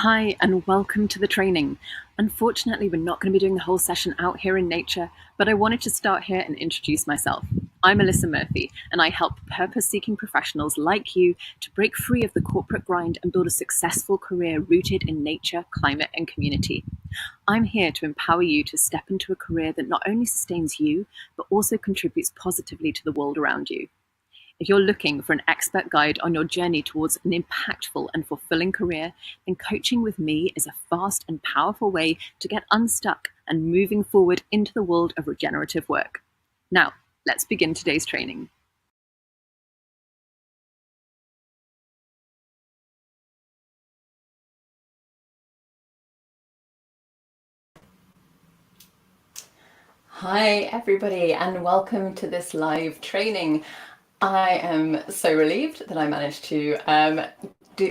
Hi, and welcome to the training. Unfortunately, we're not going to be doing the whole session out here in nature, but I wanted to start here and introduce myself. I'm Alyssa Murphy, and I help purpose-seeking professionals like you to break free of the corporate grind and build a successful career rooted in nature, climate, and community. I'm here to empower you to step into a career that not only sustains you, but also contributes positively to the world around you. If you're looking for an expert guide on your journey towards an impactful and fulfilling career, then coaching with me is a fast and powerful way to get unstuck and moving forward into the world of regenerative work. Now, let's begin today's training. Hi everybody, and welcome to this live training. I am so relieved that I managed to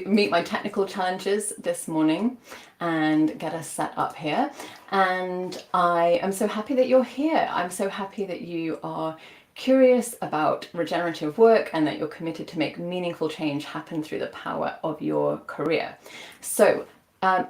meet my technical challenges this morning and get us set up here. And I am so happy that you're here. I'm so happy that you are curious about regenerative work and that you're committed to make meaningful change happen through the power of your career. So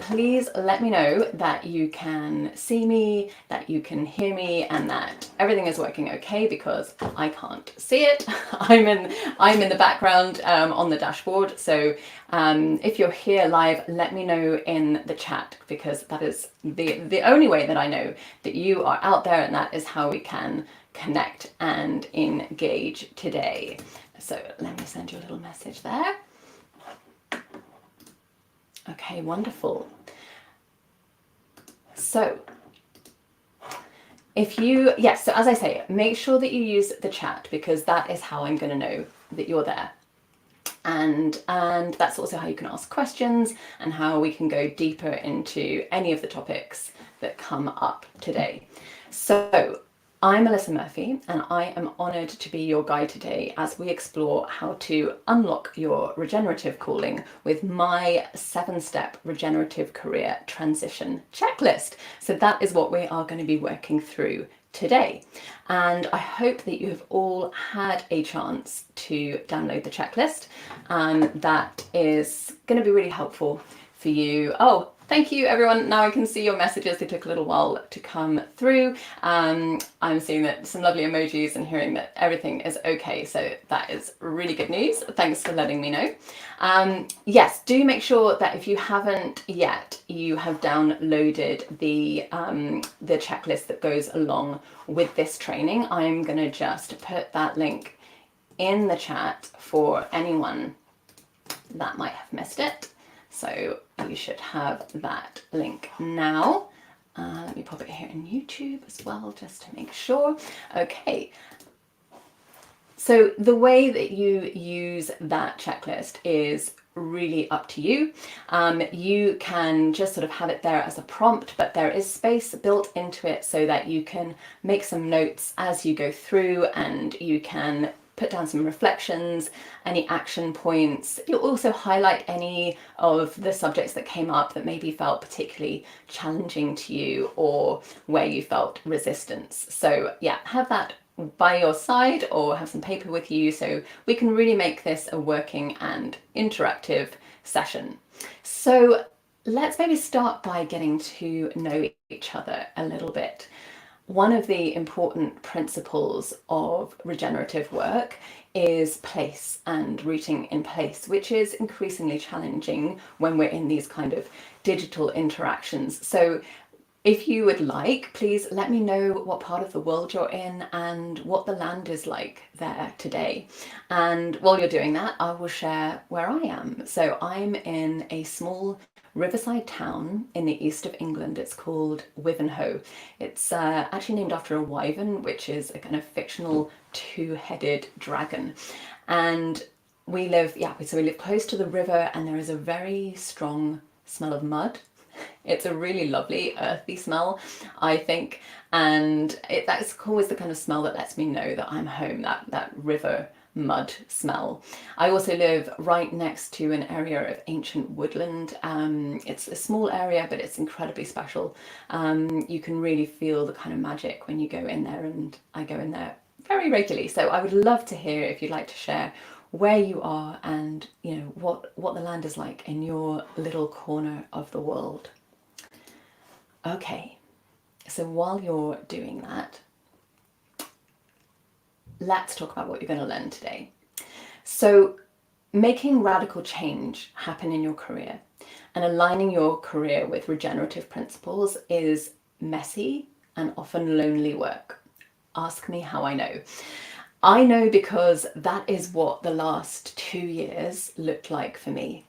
please let me know that you can see me, that you can hear me, and that everything is working okay, because I can't see it. I'm in the background on the dashboard. So if you're here live, let me know in the chat, because that is the only way that I know that you are out there, and that is how we can connect and engage today. So let me send you a little message there. Okay, wonderful. So so as I say, make sure that you use the chat, because that is how I'm going to know that you're there. And that's also how you can ask questions and how we can go deeper into any of the topics that come up today. So I'm Alyssa Murphy, and I am honoured to be your guide today as we explore how to unlock your regenerative calling with my 7-step regenerative career transition checklist. So that is what we are going to be working through today. And I hope that you have all had a chance to download the checklist. That is going to be really helpful for you. Oh, thank you everyone. Now I can see your messages. They took a little while to come through. I'm seeing that some lovely emojis and hearing that everything is okay. So that is really good news. Thanks for letting me know. Yes, do make sure that if you haven't yet, you have downloaded the checklist that goes along with this training. I'm going to just put that link in the chat for anyone that might have missed it. So you should have that link now. Let me pop it here in YouTube as well, just to make sure. Okay. So the way that you use that checklist is really up to you. You can just sort of have it there as a prompt, but there is space built into it so that you can make some notes as you go through, and you can put down some reflections, any action points. You'll also highlight any of the subjects that came up that maybe felt particularly challenging to you, or where you felt resistance. So yeah, have that by your side, or have some paper with you, so we can really make this a working and interactive session. So let's maybe start by getting to know each other a little bit. One of the important principles of regenerative work is place and rooting in place, which is increasingly challenging when we're in these kind of digital interactions. So if you would like, please let me know what part of the world you're in and what the land is like there today. And while you're doing that, I will share where I am. So I'm in a small riverside town in the east of England. It's called Wivenhoe. It's actually named after a wyvern, which is a kind of fictional two-headed dragon. And we live close to the river, and there is a very strong smell of mud. It's a really lovely earthy smell, I think, and that's always the kind of smell that lets me know that I'm home, that river mud smell. I also live right next to an area of ancient woodland. It's a small area, but it's incredibly special. You can really feel the kind of magic when you go in there, and I go in there very regularly. So I would love to hear if you'd like to share where you are and what the land is like in your little corner of the world. Okay, so while you're doing that, let's talk about what you're going to learn today. So making radical change happen in your career and aligning your career with regenerative principles is messy and often lonely work. Ask me how I know. I know because that is what the last 2 years looked like for me.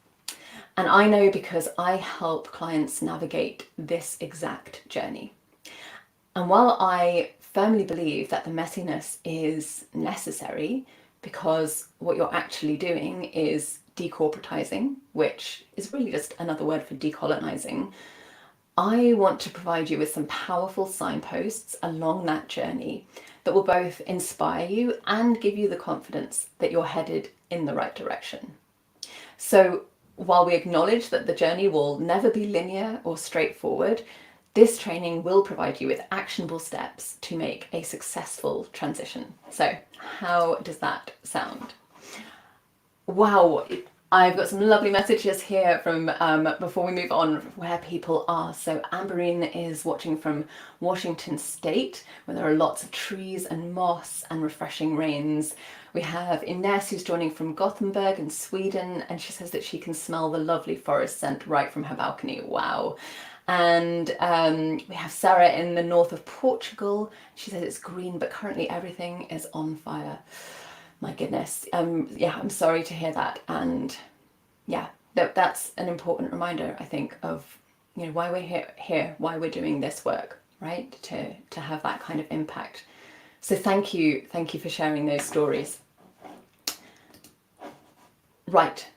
And I know because I help clients navigate this exact journey. And while I firmly believe that the messiness is necessary, because what you're actually doing is decorporatizing, which is really just another word for decolonizing, I want to provide you with some powerful signposts along that journey that will both inspire you and give you the confidence that you're headed in the right direction. So while we acknowledge that the journey will never be linear or straightforward, this training will provide you with actionable steps to make a successful transition. So how does that sound? Wow, I've got some lovely messages here from before we move on where people are. So Amberine is watching from Washington State, where there are lots of trees and moss and refreshing rains. We have Ines who's joining from Gothenburg in Sweden, and she says that she can smell the lovely forest scent right from her balcony. Wow. And we have Sarah in the north of Portugal. She says it's green, but currently everything is on fire. My goodness. Yeah, I'm sorry to hear that. And yeah, that's an important reminder, I think, of why we're here, why we're doing this work, right? To have that kind of impact. So thank you for sharing those stories. Right,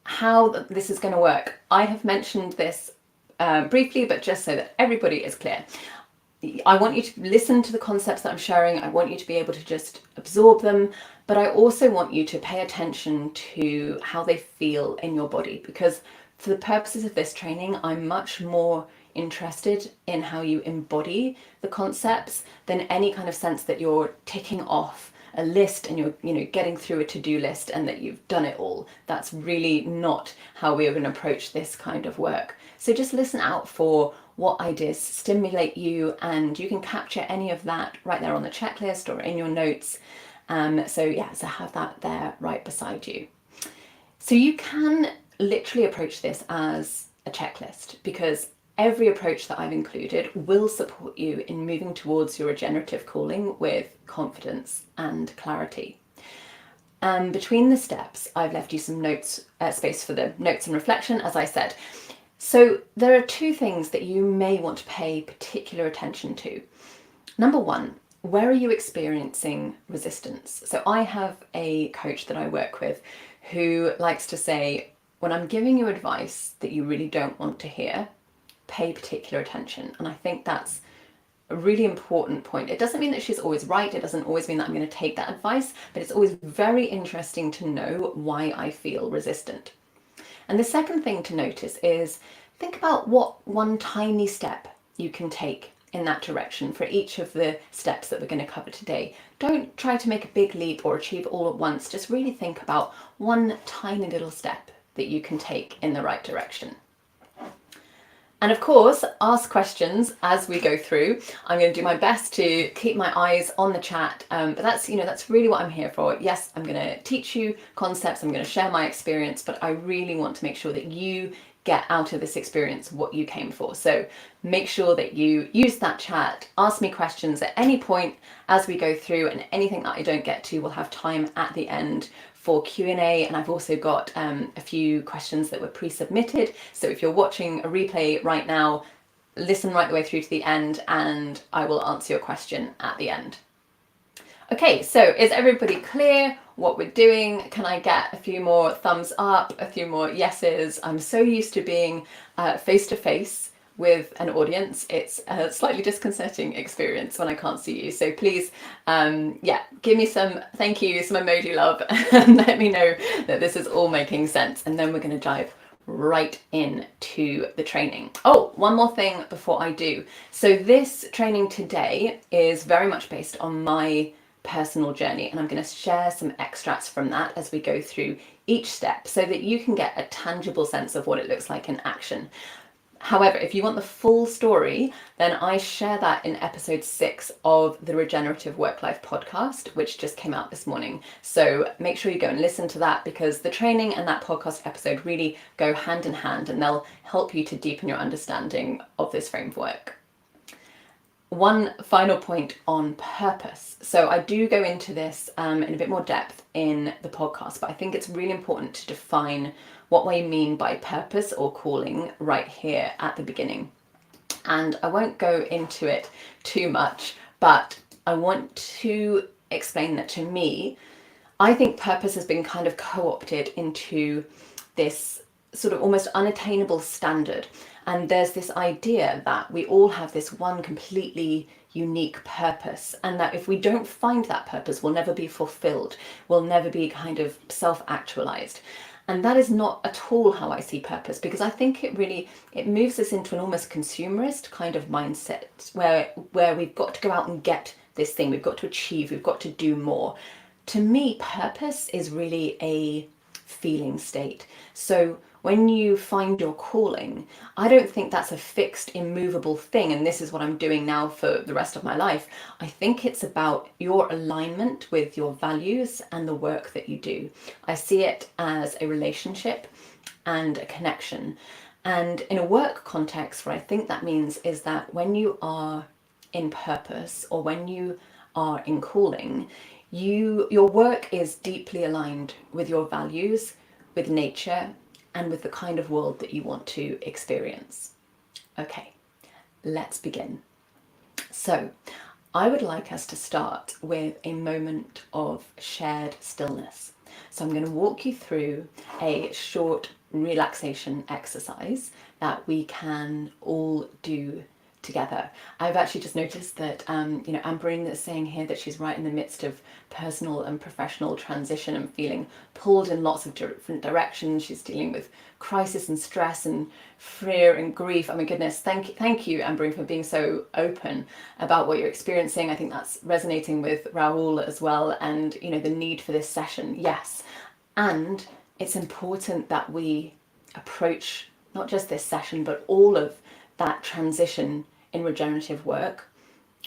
how this is going to work. I have mentioned this briefly, but just so that everybody is clear. I want you to listen to the concepts that I'm sharing. I want you to be able to just absorb them, but I also want you to pay attention to how they feel in your body, because for the purposes of this training, I'm much more interested in how you embody the concepts than any kind of sense that you're ticking off a list and you're getting through a to-do list and that you've done it all. That's really not how we are going to approach this kind of work. So just listen out for what ideas stimulate you, and you can capture any of that right there on the checklist or in your notes. So have that there right beside you. So you can literally approach this as a checklist, because every approach that I've included will support you in moving towards your regenerative calling with confidence and clarity. Between the steps, I've left you some notes, space for the notes and reflection, as I said. So there are 2 things that you may want to pay particular attention to. Number 1, where are you experiencing resistance? So I have a coach that I work with who likes to say, when I'm giving you advice that you really don't want to hear, pay particular attention. And I think that's a really important point. It doesn't mean that she's always right. It doesn't always mean that I'm going to take that advice, but it's always very interesting to know why I feel resistant. And the second thing to notice is think about what one tiny step you can take in that direction for each of the steps that we're going to cover today. Don't try to make a big leap or achieve all at once. Just really think about one tiny little step that you can take in the right direction. And of course, ask questions as we go through. I'm going to do my best to keep my eyes on the chat, but that's really what I'm here for. Yes, I'm going to teach you concepts, I'm going to share my experience, but I really want to make sure that you get out of this experience what you came for. So make sure that you use that chat, ask me questions at any point as we go through, and anything that I don't get to, we'll have time at the end for Q&A, and I've also got a few questions that were pre-submitted. So if you're watching a replay right now, listen right the way through to the end and I will answer your question at the end. Okay, so is everybody clear what we're doing? Can I get a few more thumbs up, a few more yeses? I'm so used to being face to face with an audience. It's a slightly disconcerting experience when I can't see you. So please, give me some thank you, some emoji love, and let me know that this is all making sense. And then we're going to dive right into the training. Oh, one more thing before I do. So this training today is very much based on my personal journey, and I'm going to share some extracts from that as we go through each step so that you can get a tangible sense of what it looks like in action. However, if you want the full story, then I share that in episode 6 of the Regenerative Work-Life podcast, which just came out this morning. So make sure you go and listen to that, because the training and that podcast episode really go hand in hand, and they'll help you to deepen your understanding of this framework. One final point on purpose. So I do go into this in a bit more depth in the podcast, but I think it's really important to define what we mean by purpose or calling right here at the beginning. And I won't go into it too much, but I want to explain that to me, I think purpose has been kind of co-opted into this sort of almost unattainable standard. And there's this idea that we all have this one completely unique purpose, and that if we don't find that purpose, we'll never be fulfilled, we'll never be kind of self-actualized. And that is not at all how I see purpose, because I think it moves us into an almost consumerist kind of mindset where we've got to go out and get this thing, we've got to achieve, we've got to do more. To me, purpose is really a feeling state. So when you find your calling, I don't think that's a fixed, immovable thing, and this is what I'm doing now for the rest of my life. I think it's about your alignment with your values and the work that you do. I see it as a relationship and a connection. And in a work context, what I think that means is that when you are in purpose, or when you are in calling, your work is deeply aligned with your values, with nature, and with the kind of world that you want to experience. Okay, let's begin. So I would like us to start with a moment of shared stillness. So I'm going to walk you through a short relaxation exercise that we can all do together. I've actually just noticed that Amberine is saying here that she's right in the midst of personal and professional transition and feeling pulled in lots of different directions. She's dealing with crisis and stress and fear and grief. Oh my goodness, thank you Amberine for being so open about what you're experiencing. I think that's resonating with Raoul as well, and the need for this session. Yes, and it's important that we approach not just this session but all of that transition in regenerative work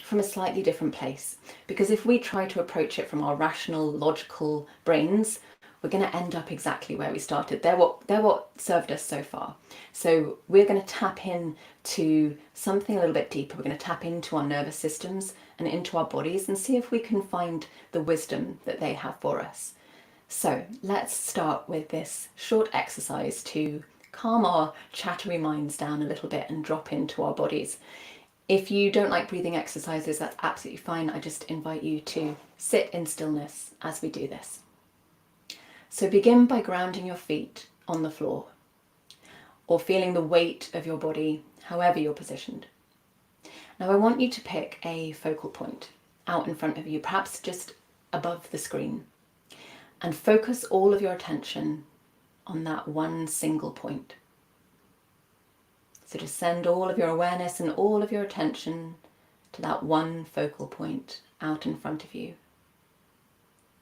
from a slightly different place, because if we try to approach it from our rational, logical brains, we're going to end up exactly where we started. They're what served us so far. So we're going to tap in to something a little bit deeper. We're going to tap into our nervous systems and into our bodies and see if we can find the wisdom that they have for us. So let's start with this short exercise to calm our chattery minds down a little bit and drop into our bodies. If you don't like breathing exercises, that's absolutely fine. I just invite you to sit in stillness as we do this. So begin by grounding your feet on the floor, or feeling the weight of your body, however you're positioned. Now I want you to pick a focal point out in front of you, perhaps just above the screen, and focus all of your attention on that one single point. So just send all of your awareness and all of your attention to that one focal point out in front of you.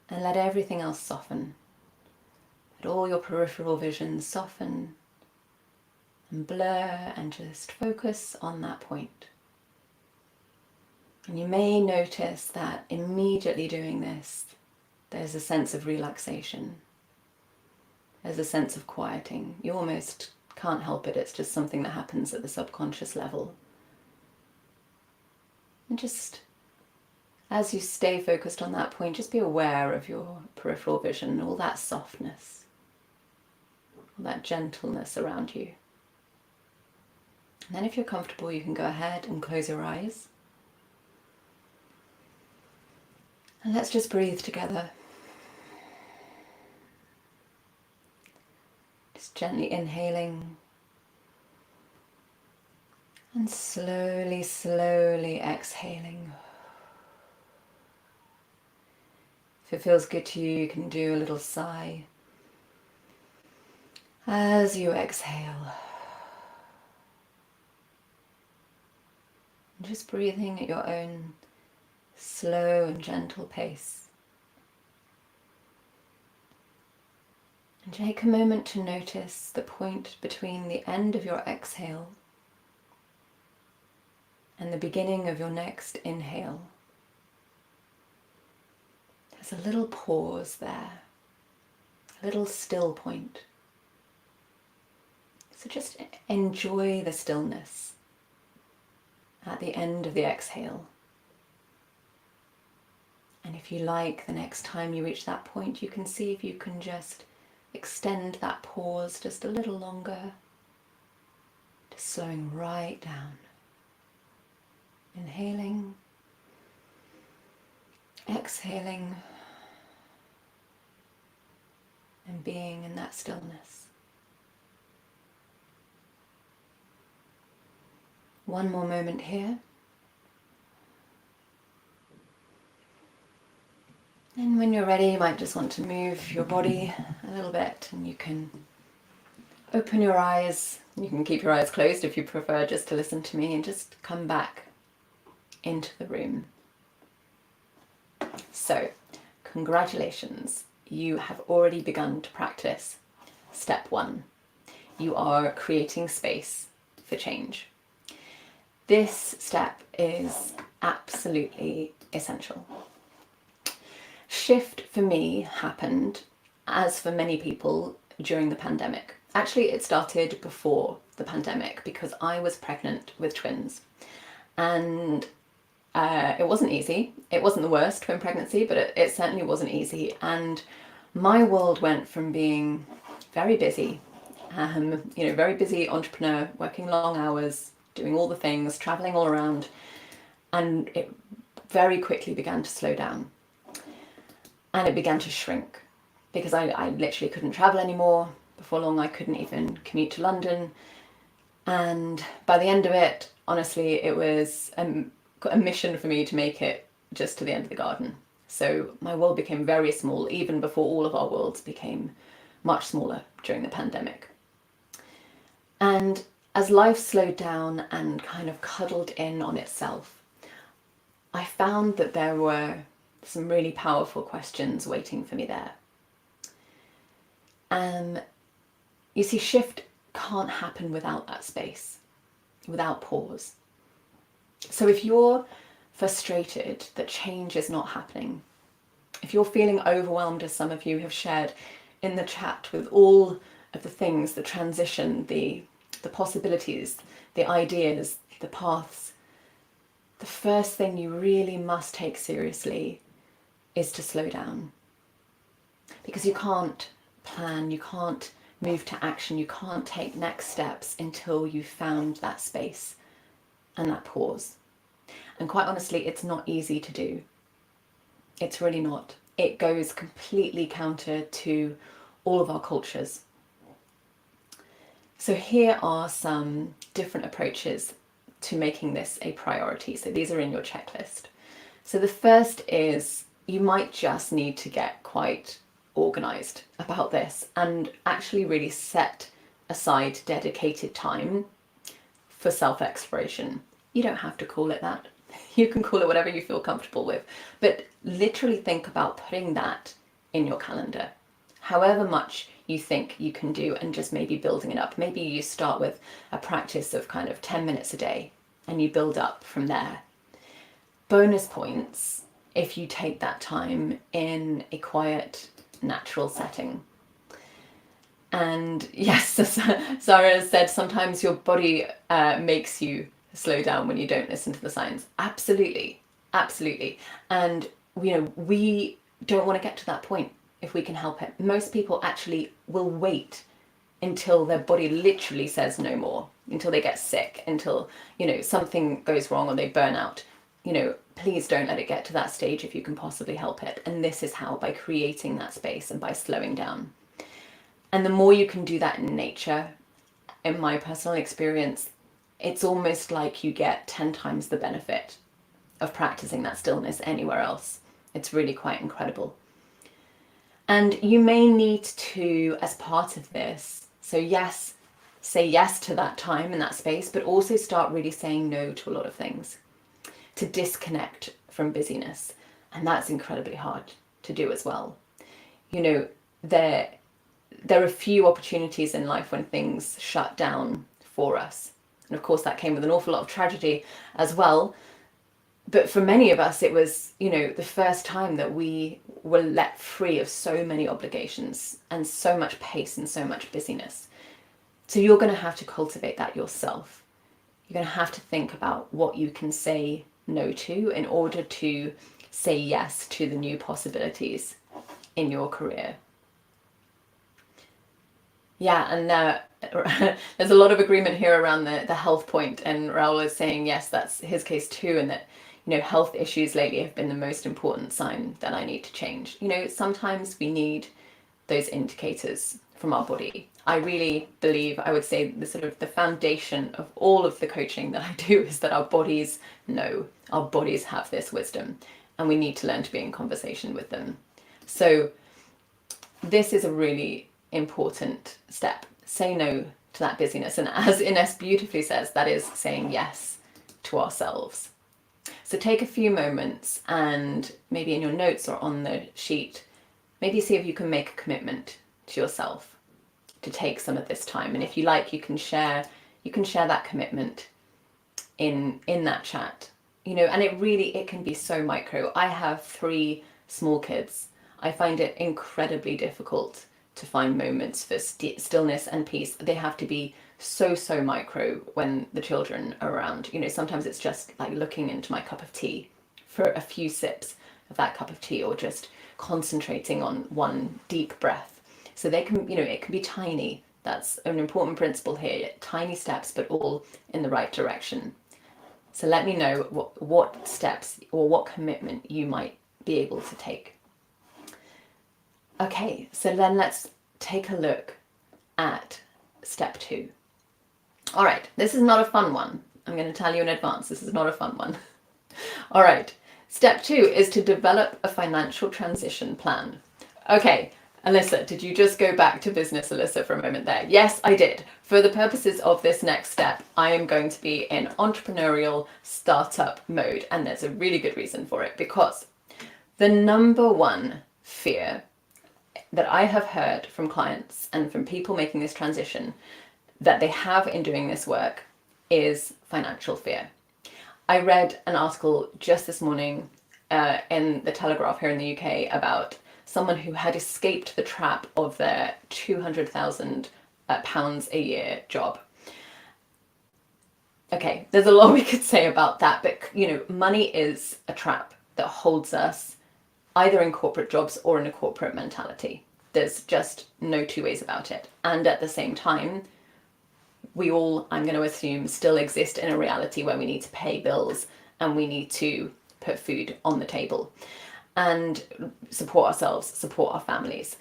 And let everything else soften. Let all your peripheral vision soften and blur, and just focus on that point. And you may notice that immediately doing this, there's a sense of relaxation. There's a sense of quieting. You almost can't help it. It's just something that happens at the subconscious level. And just as you stay focused on that point, just be aware of your peripheral vision, all that softness, all that gentleness around you. And then if you're comfortable, you can go ahead and close your eyes. And let's just breathe together. Just gently inhaling and slowly, slowly exhaling. If it feels good to you, you can do a little sigh as you exhale. Just breathing at your own slow and gentle pace. And take a moment to notice the point between the end of your exhale and the beginning of your next inhale. There's a little pause there, a little still point. So just enjoy the stillness at the end of the exhale. And if you like, the next time you reach that point, you can see if you can just extend that pause just a little longer, just slowing right down. Inhaling, exhaling, and being in that stillness. One more moment here. And when you're ready, you might just want to move your body a little bit, and you can open your eyes. You can keep your eyes closed if you prefer just to listen to me, and just come back into the room. So, congratulations. You have already begun to practice step 1. You are creating space for change. This step is absolutely essential. Shift for me happened, as for many people, during the pandemic. Actually, it started before the pandemic because I was pregnant with twins. And it wasn't easy. It wasn't the worst twin pregnancy, but it certainly wasn't easy. And my world went from being very busy, very busy entrepreneur, working long hours, doing all the things, traveling all around, and it very quickly began to slow down. And it began to shrink because I literally couldn't travel anymore. Before long, I couldn't even commute to London. And by the end of it, honestly, it was a mission for me to make it just to the end of the garden. So my world became very small, even before all of our worlds became much smaller during the pandemic. And as life slowed down and kind of cuddled in on itself, I found that there were some really powerful questions waiting for me there. You see, shift can't happen without that space, without pause. So if you're frustrated that change is not happening, if you're feeling overwhelmed, as some of you have shared in the chat, with all of the things, the transition, the possibilities, the ideas, the paths, the first thing you really must take seriously is to slow down. Because you can't plan, you can't move to action, you can't take next steps until you've found that space and that pause. And quite honestly, it's not easy to do. It's really not. It goes completely counter to all of our cultures. So here are some different approaches to making this a priority. So these are in your checklist. So the first is, you might just need to get quite organized about this and actually really set aside dedicated time for self-exploration. You don't have to call it that. You can call it whatever you feel comfortable with, but literally think about putting that in your calendar. However much you think you can do, and just maybe building it up. Maybe you start with a practice of kind of 10 minutes a day and you build up from there. Bonus points if you take that time in a quiet, natural setting. And yes, as Sarah said, sometimes your body makes you slow down when you don't listen to the signs. Absolutely, absolutely. And we don't want to get to that point if we can help it. Most people actually will wait until their body literally says no more, until they get sick, until something goes wrong or they burn out. Please don't let it get to that stage if you can possibly help it. And this is how, by creating that space and by slowing down. And the more you can do that in nature, in my personal experience, it's almost like you get 10 times the benefit of practicing that stillness anywhere else. It's really quite incredible. And you may need to, as part of this, so yes, say yes to that time and that space, but also start really saying no to a lot of things, to disconnect from busyness. And that's incredibly hard to do as well. You know, there are few opportunities in life when things shut down for us. And of course, that came with an awful lot of tragedy as well. But for many of us, it was, you know, the first time that we were let free of so many obligations and so much pace and so much busyness. So you're going to have to cultivate that yourself. You're going to have to think about what you can say no to in order to say yes to the new possibilities in your career. Yeah, and there's a lot of agreement here around the health point, and Raul is saying yes, that's his case too, and that, you know, health issues lately have been the most important sign that I need to change. You know, sometimes we need those indicators from our body. I really believe, I would say, the sort of the foundation of all of the coaching that I do is that our bodies know, our bodies have this wisdom, and we need to learn to be in conversation with them. So this is a really important step. Say no to that busyness. And as Ines beautifully says, that is saying yes to ourselves. So take a few moments and maybe in your notes or on the sheet, maybe see if you can make a commitment to yourself to take some of this time. And if you like, you can share that commitment in that chat. You know, and it can be so micro. I have 3 small kids. I find it incredibly difficult to find moments for stillness and peace. They have to be so micro when the children are around. You know, sometimes it's just like looking into my cup of tea for a few sips of that cup of tea, or just concentrating on one deep breath. So they can, you know, it can be tiny. That's an important principle here. Tiny steps, but all in the right direction. So let me know what steps or what commitment you might be able to take. Okay, so then let's take a look at step 2. All right, this is not a fun one. I'm going to tell you in advance, this is not a fun one. All right, step 2 is to develop a financial transition plan. Okay, Alyssa, did you just go back to business, Alyssa, for a moment there? Yes, I did. For the purposes of this next step, I am going to be in entrepreneurial startup mode, and there's a really good reason for it, because the number one fear that I have heard from clients and from people making this transition that they have in doing this work is financial fear. I read an article just this morning in the Telegraph here in the UK about someone who had escaped the trap of their £200,000 a year job. Okay, there's a lot we could say about that, but you know, money is a trap that holds us either in corporate jobs or in a corporate mentality. There's just no two ways about it. And at the same time, we all, I'm going to assume, still exist in a reality where we need to pay bills and we need to put food on the table and support ourselves, support our families.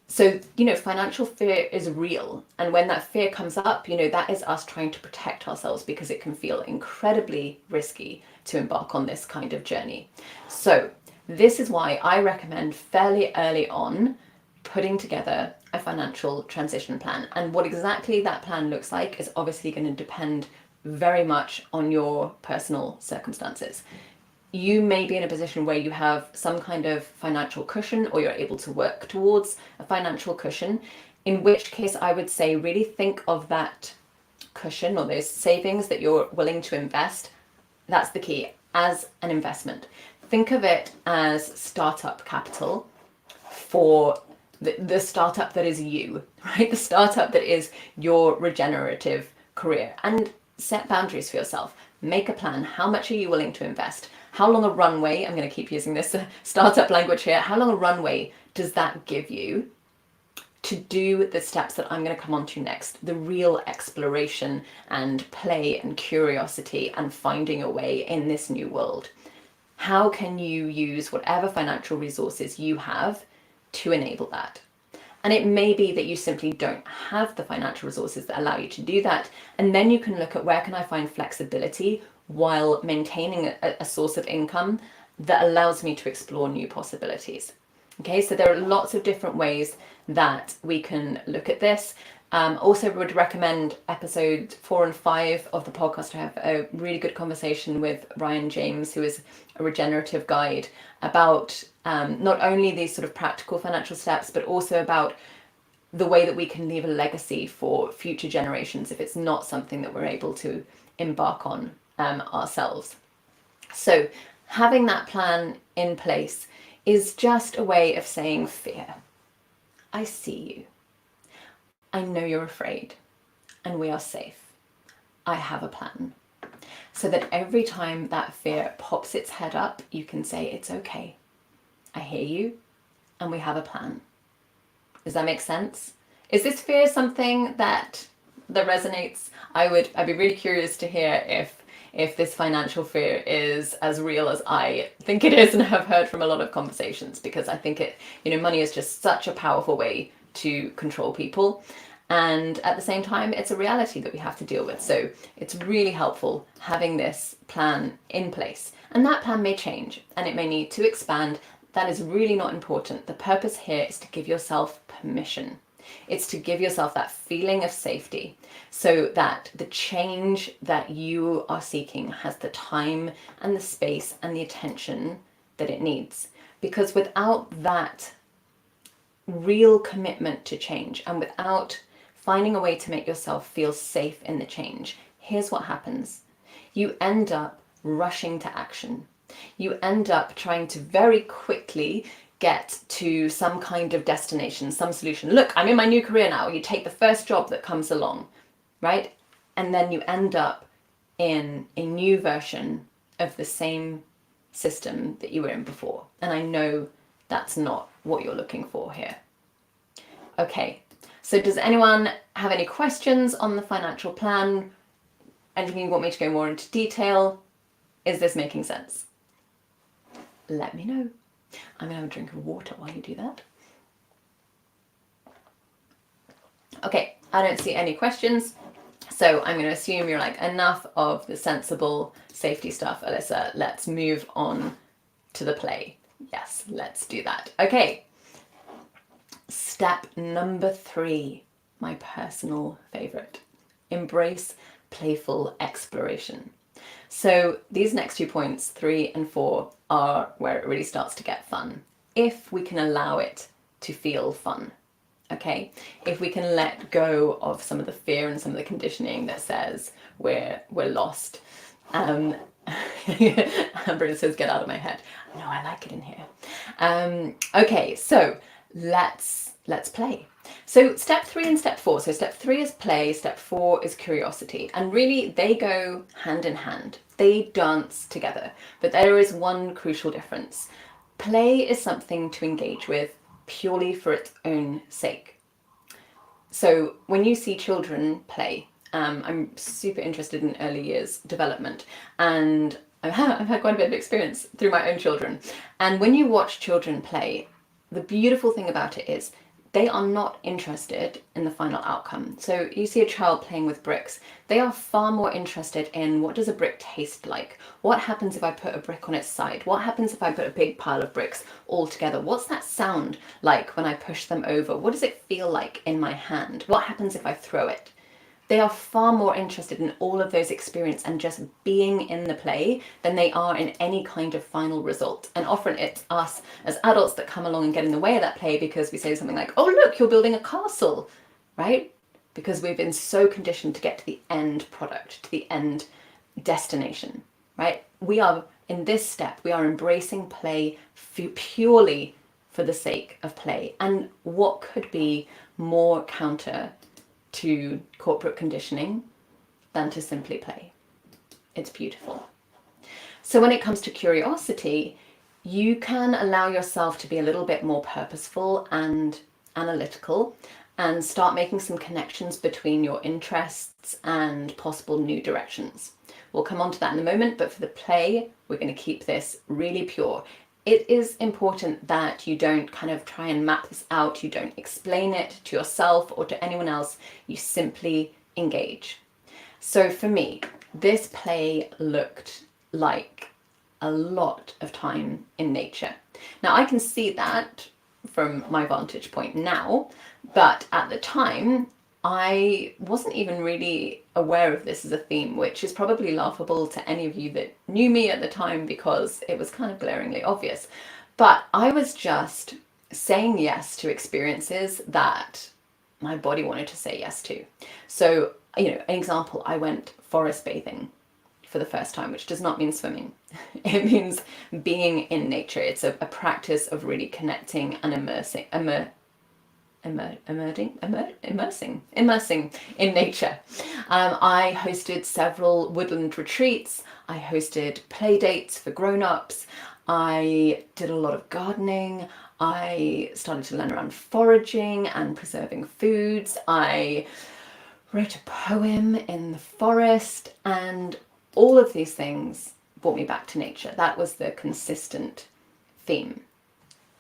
So, you know, financial fear is real. And when that fear comes up, you know, that is us trying to protect ourselves, because it can feel incredibly risky to embark on this kind of journey. So this is why I recommend fairly early on putting together a financial transition plan. And what exactly that plan looks like is obviously going to depend very much on your personal circumstances. You may be in a position where you have some kind of financial cushion, or you're able to work towards a financial cushion, in which case I would say really think of that cushion or those savings that you're willing to invest. That's the key, as an investment. Think of it as startup capital for the startup that is you, right? The startup that is your regenerative career. And set boundaries for yourself. Make a plan. How much are you willing to invest? How long a runway, I'm going to keep using this startup language here, how long a runway does that give you to do the steps that I'm going to come on to next? The real exploration and play and curiosity and finding a way in this new world. How can you use whatever financial resources you have to enable that? And it may be that you simply don't have the financial resources that allow you to do that. And then you can look at, where can I find flexibility while maintaining a source of income that allows me to explore new possibilities. Okay, so there are lots of different ways that we can look at this. Also would recommend episode 4 and 5 of the podcast. I have a really good conversation with Ryan James, who is a regenerative guide, about not only these sort of practical financial steps, but also about the way that we can leave a legacy for future generations if it's not something that we're able to embark on ourselves. So having that plan in place is just a way of saying, fear, I see you. I know you're afraid, and we are safe. I have a plan. So that every time that fear pops its head up, you can say, it's okay. I hear you, and we have a plan. Does that make sense? Is this fear something that resonates? I'd be really curious to hear if this financial fear is as real as I think it is and have heard from a lot of conversations, because I think money is just such a powerful way to control people. And at the same time, it's a reality that we have to deal with. So it's really helpful having this plan in place. And that plan may change and it may need to expand. That is really not important. The purpose here is to give yourself permission. It's to give yourself that feeling of safety so that the change that you are seeking has the time and the space and the attention that it needs. Because without that real commitment to change and without finding a way to make yourself feel safe in the change, here's what happens. You end up rushing to action. You end up trying to very quickly get to some kind of destination, some solution. Look, I'm in my new career now. You take the first job that comes along, right? And then you end up in a new version of the same system that you were in before. And I know that's not what you're looking for here. Okay, so does anyone have any questions on the financial plan? Anything you want me to go more into detail? Is this making sense? Let me know. I'm going to have a drink of water while you do that. Okay, I don't see any questions. So I'm going to assume you're like, enough of the sensible safety stuff, Alyssa. Let's move on to the play. Yes, let's do that. Okay. Step number 3, my personal favorite. Embrace playful exploration. So these next 2 points, 3 and 4, are where it really starts to get fun, if we can allow it to feel fun. Okay, if we can let go of some of the fear and some of the conditioning that says we're lost. Amber says, get out of my head. No, I like it in here. Okay, so let's play. So step 3 and step 4. So step 3 is play, step 4 is curiosity. And really they go hand in hand. They dance together. But there is one crucial difference. Play is something to engage with purely for its own sake. So when you see children play, I'm super interested in early years development, and I've had quite a bit of experience through my own children. And when you watch children play, the beautiful thing about it is they are not interested in the final outcome. So you see a child playing with bricks, they are far more interested in, what does a brick taste like? What happens if I put a brick on its side? What happens if I put a big pile of bricks all together? What's that sound like when I push them over? What does it feel like in my hand? What happens if I throw it? They are far more interested in all of those experiences and just being in the play than they are in any kind of final result. And often it's us as adults that come along and get in the way of that play because we say something like, oh, look, you're building a castle, right? Because we've been so conditioned to get to the end product, to the end destination, right? We are, in this step, we are embracing play purely for the sake of play. And what could be more counter to corporate conditioning than to simply play? It's beautiful. So when it comes to curiosity, you can allow yourself to be a little bit more purposeful and analytical and start making some connections between your interests and possible new directions. We'll come on to that in a moment, but for the play, we're going to keep this really pure. It is important that you don't kind of try and map this out. You don't explain it to yourself or to anyone else. You simply engage. So for me, this play looked like a lot of time in nature. Now I can see that from my vantage point now, but at the time I wasn't even really aware of this as a theme, which is probably laughable to any of you that knew me at the time because it was kind of glaringly obvious. But I was just saying yes to experiences that my body wanted to say yes to. So, an example, I went forest bathing for the first time, which does not mean swimming. It means being in nature. It's a practice of really connecting and immersing in nature. I hosted several woodland retreats. I hosted play dates for grown-ups. I did a lot of gardening. I started to learn around foraging and preserving foods. I wrote a poem in the forest, and all of these things brought me back to nature. That was the consistent theme,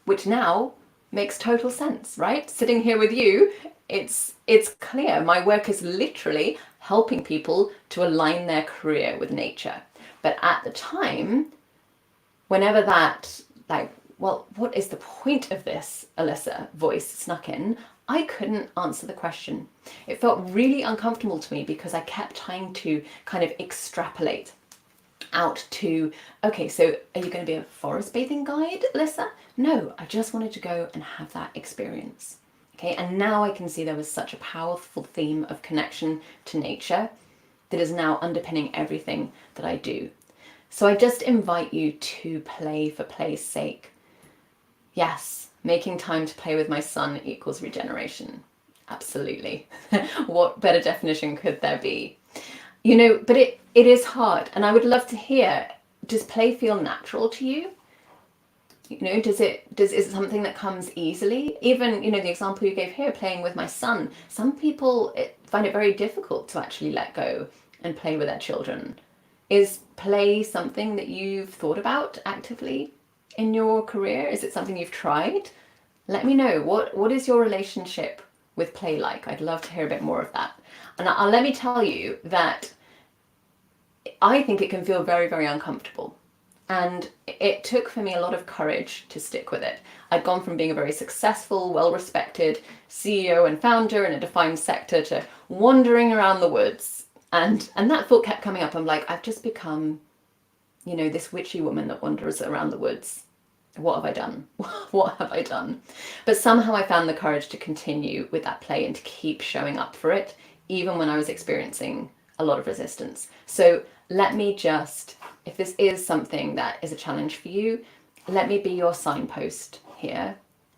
which now makes total sense, right? Sitting here with you, it's clear. My work is literally helping people to align their career with nature. But at the time, whenever that, what is the point of this, Alyssa voice snuck in, I couldn't answer the question. It felt really uncomfortable to me because I kept trying to kind of extrapolate out to, okay, so are you going to be a forest bathing guide, Alyssa? No, I just wanted to go and have that experience. Okay, and now I can see there was such a powerful theme of connection to nature that is now underpinning everything that I do. So I just invite you to play for play's sake. Yes, making time to play with my son equals regeneration. Absolutely. What better definition could there be? But it is hard, and I would love to hear, does play feel natural to you? Is it something that comes easily? Even, the example you gave here, playing with my son, some people find it very difficult to actually let go and play with their children. Is play something that you've thought about actively in your career? Is it something you've tried? Let me know. What is your relationship with play like? I'd love to hear a bit more of that. And let me tell you that I think it can feel very, very uncomfortable. And it took for me a lot of courage to stick with it. I'd gone from being a very successful, well-respected CEO and founder in a defined sector to wandering around the woods. And that thought kept coming up. I'm like, I've just become, this witchy woman that wanders around the woods. What have I done? What have I done? But somehow I found the courage to continue with that play and to keep showing up for it, even when I was experiencing a lot of resistance. So let me just, if this is something that is a challenge for you, let me be your signpost here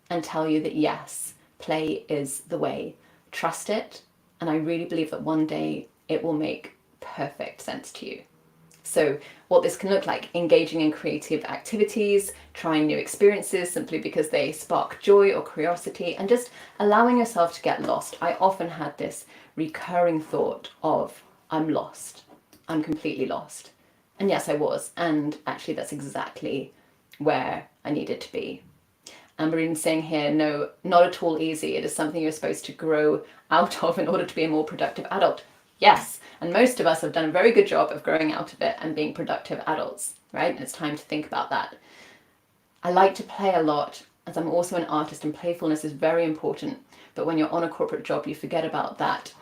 and tell you that yes, play is the way. Trust it. And I really believe that one day it will make perfect sense to you. So what this can look like: engaging in creative activities, trying new experiences simply because they spark joy or curiosity, and just allowing yourself to get lost. I often had this recurring thought of, I'm lost. I'm completely lost. And yes, I was. And actually, that's exactly where I needed to be. Amberine's saying here, no, not at all easy. It is something you're supposed to grow out of in order to be a more productive adult. Yes, and most of us have done a very good job of growing out of it and being productive adults, right? And it's time to think about that. I like to play a lot, as I'm also an artist, and playfulness is very important. But when you're on a corporate job, you forget about that,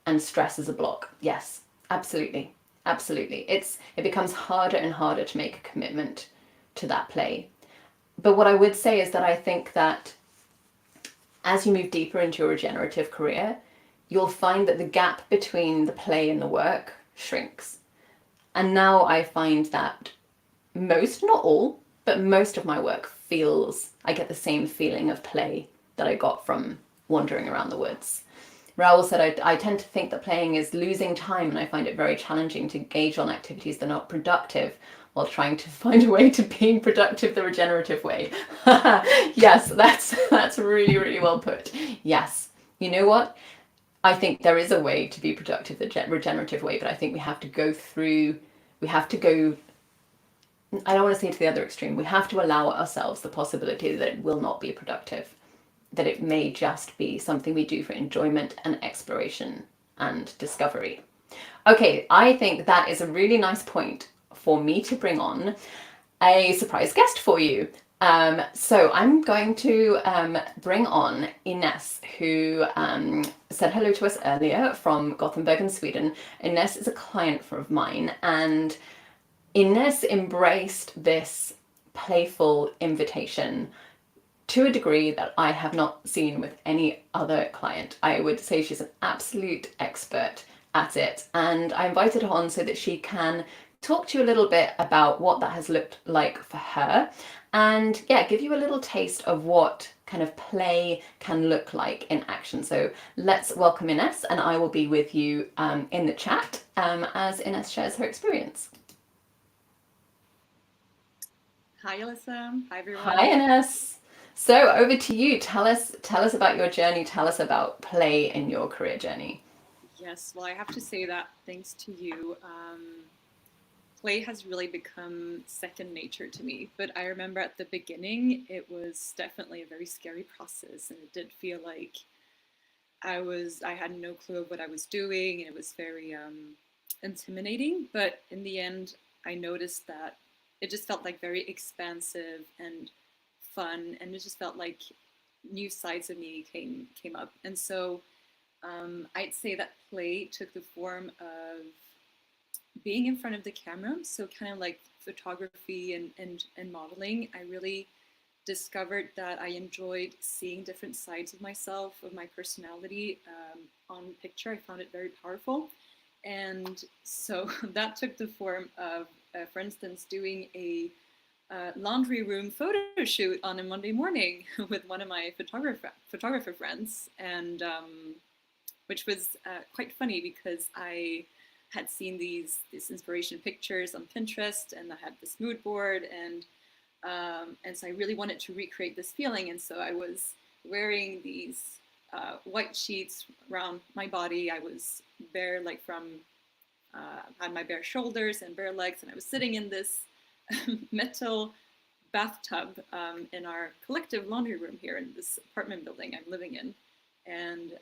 and stress is a block. Yes, absolutely, absolutely. It becomes harder and harder to make a commitment to that play. But what I would say is that I think that as you move deeper into your regenerative career, you'll find that the gap between the play and the work shrinks. And now I find that most, not all, but most of my work I get the same feeling of play that I got from wandering around the woods. Raoul said, I tend to think that playing is losing time, and I find it very challenging to engage on activities that are not productive while trying to find a way to being productive the regenerative way. Yes, that's really, really well put. Yes. You know what? I think there is a way to be productive the regenerative way, but I think we have to go, I don't want to say to the other extreme, we have to allow ourselves the possibility that it will not be productive, that it may just be something we do for enjoyment and exploration and discovery. Okay, I think that is a really nice point for me to bring on a surprise guest for you. So I'm going to bring on Ines, who said hello to us earlier from Gothenburg in Sweden. Ines is a client of mine, and Ines embraced this playful invitation to a degree that I have not seen with any other client. I would say she's an absolute expert at it, and I invited her on so that she can talk to you a little bit about what that has looked like for her, and yeah, give you a little taste of what kind of play can look like in action. So let's welcome Ines, and I will be with you in the chat as Ines shares her experience. Hi, Alyssa. Hi, everyone. Hi, Ines. So over to you. Tell us about your journey. Tell us about play in your career journey. Yes, well, I have to say that thanks to you, play has really become second nature to me. But I remember at the beginning, it was definitely a very scary process, and it did feel like I had no clue of what I was doing, and it was very intimidating. But in the end, I noticed that it just felt like very expansive and fun, and it just felt like new sides of me came up. And so I'd say that play took the form of being in front of the camera. So kind of like photography and modeling. I really discovered that I enjoyed seeing different sides of myself, of my personality on picture. I found it very powerful. And so that took the form of, for instance, doing a laundry room photo shoot on a Monday morning with one of my photographer friends, and which was quite funny because I had seen these inspiration pictures on Pinterest, and I had this mood board, and so I really wanted to recreate this feeling, and so I was wearing these white sheets around my body. I was bare, like from had my bare shoulders and bare legs, and I was sitting in this metal bathtub in our collective laundry room here in this apartment building I'm living in. And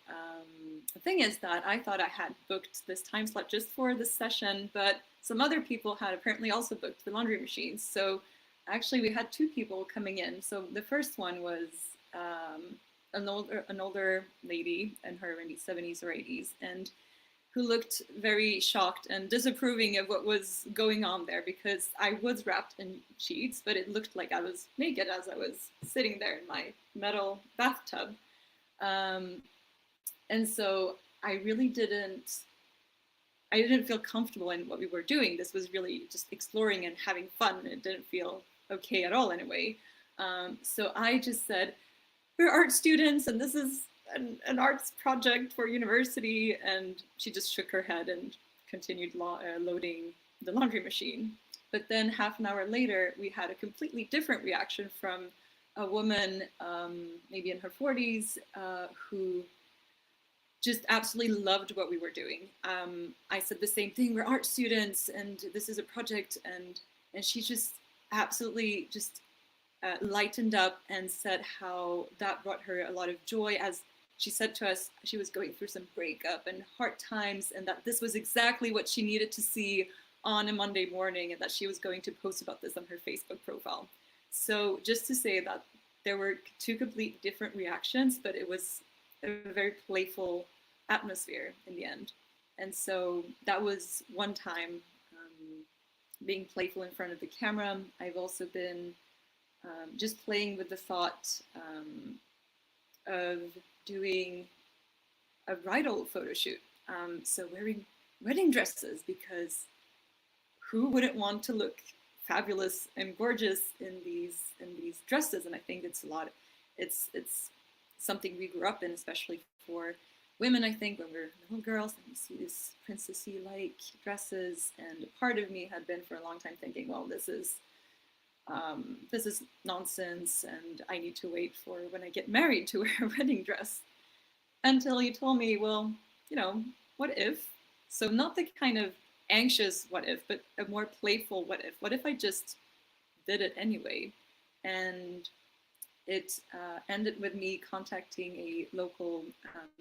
the thing is that I thought I had booked this time slot just for this session, but some other people had apparently also booked the laundry machines. So actually we had two people coming in. So the first one was an older lady in her maybe 70s or 80s, and who looked very shocked and disapproving of what was going on there, because I was wrapped in sheets, but it looked like I was naked as I was sitting there in my metal bathtub. And so I really didn't feel comfortable in what we were doing. This was really just exploring and having fun, and it didn't feel okay at all in a way. So I just said, we're art students, and this is an arts project for university. And she just shook her head and continued loading the laundry machine. But then half an hour later, we had a completely different reaction from a woman, maybe in her 40s, who just absolutely loved what we were doing. I said the same thing, we're art students, and this is a project, and she just absolutely just lightened up and said how that brought her a lot of joy. As she said to us, she was going through some breakup and hard times, and that this was exactly what she needed to see on a Monday morning, and that she was going to post about this on her Facebook profile. So just to say that there were two complete different reactions, but it was a very playful atmosphere in the end. And so that was one time, being playful in front of the camera. I've also been just playing with the thought of doing a bridal photo shoot. So wearing wedding dresses, because who wouldn't want to look fabulous and gorgeous in these dresses? And I think it's something we grew up in, especially for women. I think when we're little girls and we see these princessy like dresses, and a part of me had been for a long time thinking, well, this is nonsense, and I need to wait for when I get married to wear a wedding dress. Until you told me, well, what if? So not the kind of anxious what if, but a more playful what if. What if I just did it anyway? And it ended with me contacting a local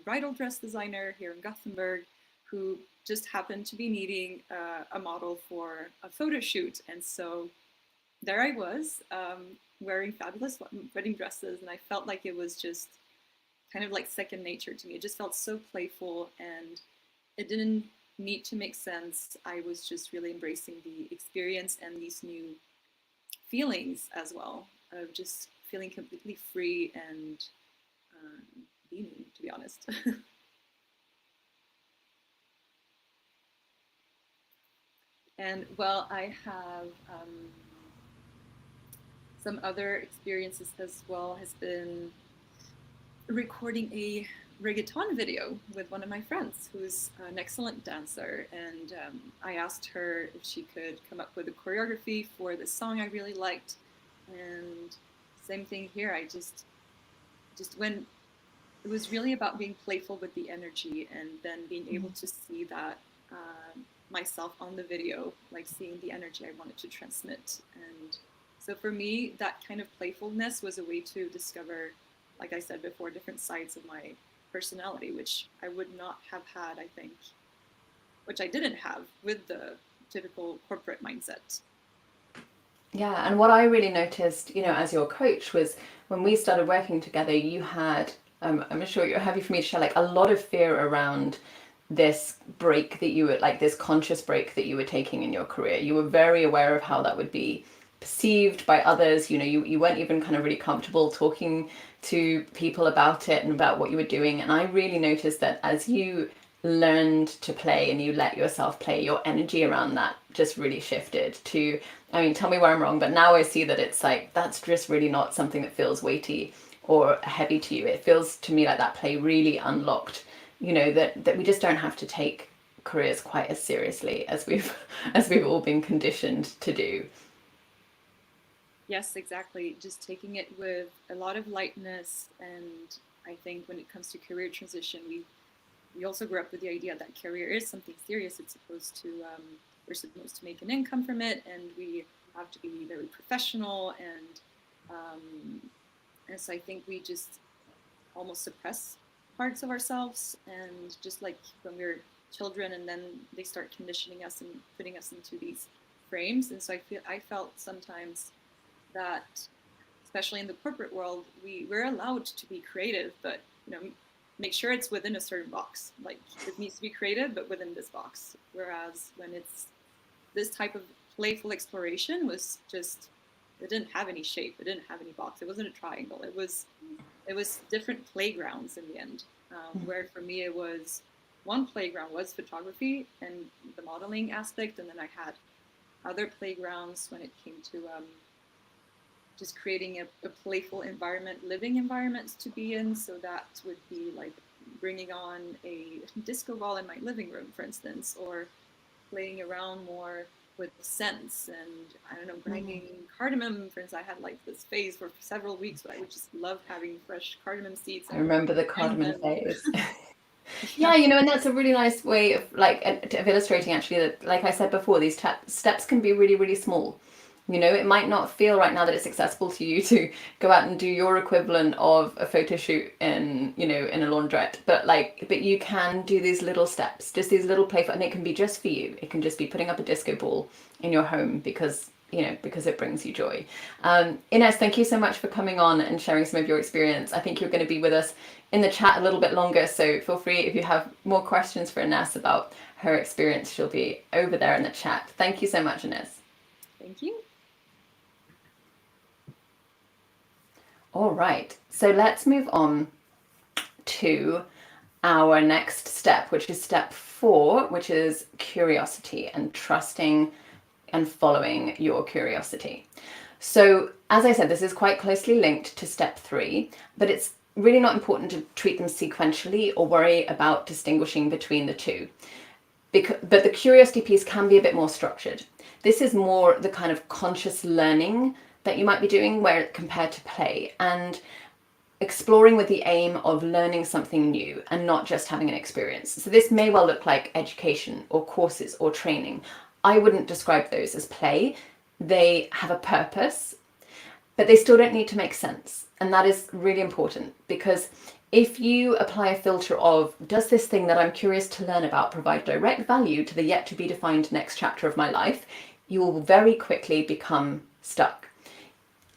bridal dress designer here in Gothenburg, who just happened to be needing a model for a photo shoot. And so there I was, wearing fabulous wedding dresses, and I felt like it was just kind of like second nature to me. It just felt so playful, and it didn't need to make sense. I was just really embracing the experience and these new feelings as well, of just feeling completely free and beaming, to be honest. And well, I have some other experiences as well, has been recording a reggaeton video with one of my friends who's an excellent dancer, and I asked her if she could come up with a choreography for the song I really liked. And same thing here, I just when it was really about being playful with the energy, and then being able to see that myself on the video, like seeing the energy I wanted to transmit. And so for me, that kind of playfulness was a way to discover, like I said before, different sides of my personality, which I would not have had, I think, which I didn't have with the typical corporate mindset. Yeah, and what I really noticed, as your coach, was when we started working together, you had, I'm sure you're happy for me to share, like a lot of fear around this break that you were, like this conscious break that you were taking in your career. You were very aware of how that would be perceived by others. You weren't even kind of really comfortable talking to people about it and about what you were doing. And I really noticed that as you learned to play and you let yourself play, your energy around that just really shifted to, I mean, tell me where I'm wrong, but now I see that it's like, that's just really not something that feels weighty or heavy to you. It feels to me like that play really unlocked, that we just don't have to take careers quite as seriously as we've all been conditioned to do. Yes, exactly. Just taking it with a lot of lightness. And I think when it comes to career transition, we also grew up with the idea that career is something serious. It's supposed to, we're supposed to make an income from it, and we have to be very professional. And so I think we just almost suppress parts of ourselves, and just like when we're children, and then they start conditioning us and putting us into these frames. And so I felt sometimes that, especially in the corporate world, we're allowed to be creative, but make sure it's within a certain box. Like, it needs to be creative, but within this box. Whereas when it's this type of playful exploration, was just, it didn't have any shape, it didn't have any box, it wasn't a triangle. It was different playgrounds in the end. Where for me, it was, one playground was photography and the modeling aspect, and then I had other playgrounds when it came to just creating a playful environment, living environments to be in. So that would be like bringing on a disco ball in my living room, for instance, or playing around more with scents, and I don't know, grinding cardamom. For instance, I had like this phase for several weeks where I would just love having fresh cardamom seeds. I remember the cardamom phase. Yeah, and that's a really nice way of of illustrating actually that, like I said before, these steps can be really, really small. It might not feel right now that it's accessible to you to go out and do your equivalent of a photo shoot in a laundrette, but you can do these little steps, just these little playful, and it can be just for you. It can just be putting up a disco ball in your home because it brings you joy. Ines, thank you so much for coming on and sharing some of your experience. I think you're going to be with us in the chat a little bit longer, so feel free, if you have more questions for Ines about her experience, she'll be over there in the chat. Thank you so much, Ines. Thank you. All right, so let's move on to our next step, which is step 4, which is curiosity and trusting and following your curiosity. So as I said, this is quite closely linked to step 3, but it's really not important to treat them sequentially or worry about distinguishing between the two. But the curiosity piece can be a bit more structured. This is more the kind of conscious learning that you might be doing where compared to play, and exploring with the aim of learning something new and not just having an experience. So this may well look like education or courses or training. I wouldn't describe those as play. They have a purpose, but they still don't need to make sense. And that is really important, because if you apply a filter of, does this thing that I'm curious to learn about provide direct value to the yet to be defined next chapter of my life, you will very quickly become stuck.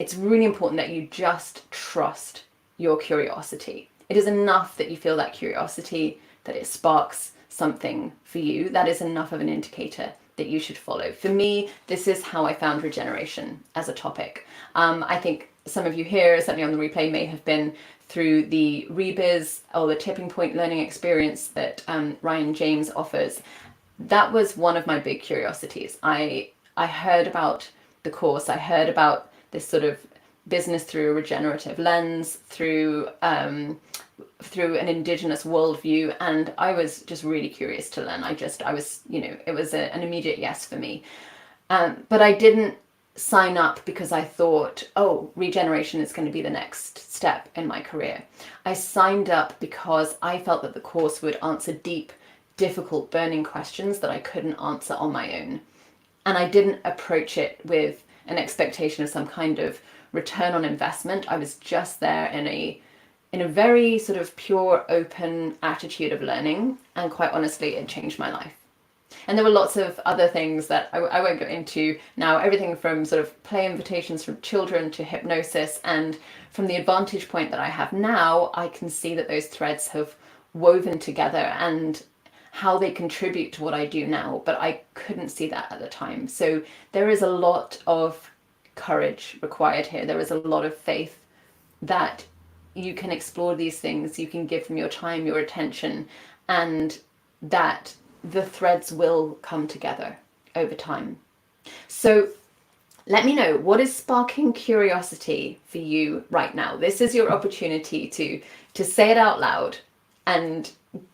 it's really important that you just trust your curiosity. It is enough that you feel that curiosity, that it sparks something for you. That is enough of an indicator that you should follow. For me, this is how I found regeneration as a topic. I think some of you here, certainly on the replay, may have been through the Rebiz or the Tipping Point learning experience that Ryan James offers. That was one of my big curiosities. I heard about the course. I heard about this sort of business through a regenerative lens, through an indigenous worldview, and I was just really curious to learn. I was, it was an immediate yes for me. But I didn't sign up because I thought, oh, regeneration is going to be the next step in my career. I signed up because I felt that the course would answer deep, difficult, burning questions that I couldn't answer on my own. And I didn't approach it with an expectation of some kind of return on investment. I was just there in a very sort of pure, open attitude of learning. And quite honestly, it changed my life. And there were lots of other things that I won't go into now, everything from sort of play invitations from children to hypnosis. And from the advantage point that I have now, I can see that those threads have woven together and how they contribute to what I do now, but I couldn't see that at the time. So there is a lot of courage required here. There is a lot of faith that you can explore these things, you can give them your time, your attention, and that the threads will come together over time. So let me know, what is sparking curiosity for you right now? This is your opportunity to say it out loud and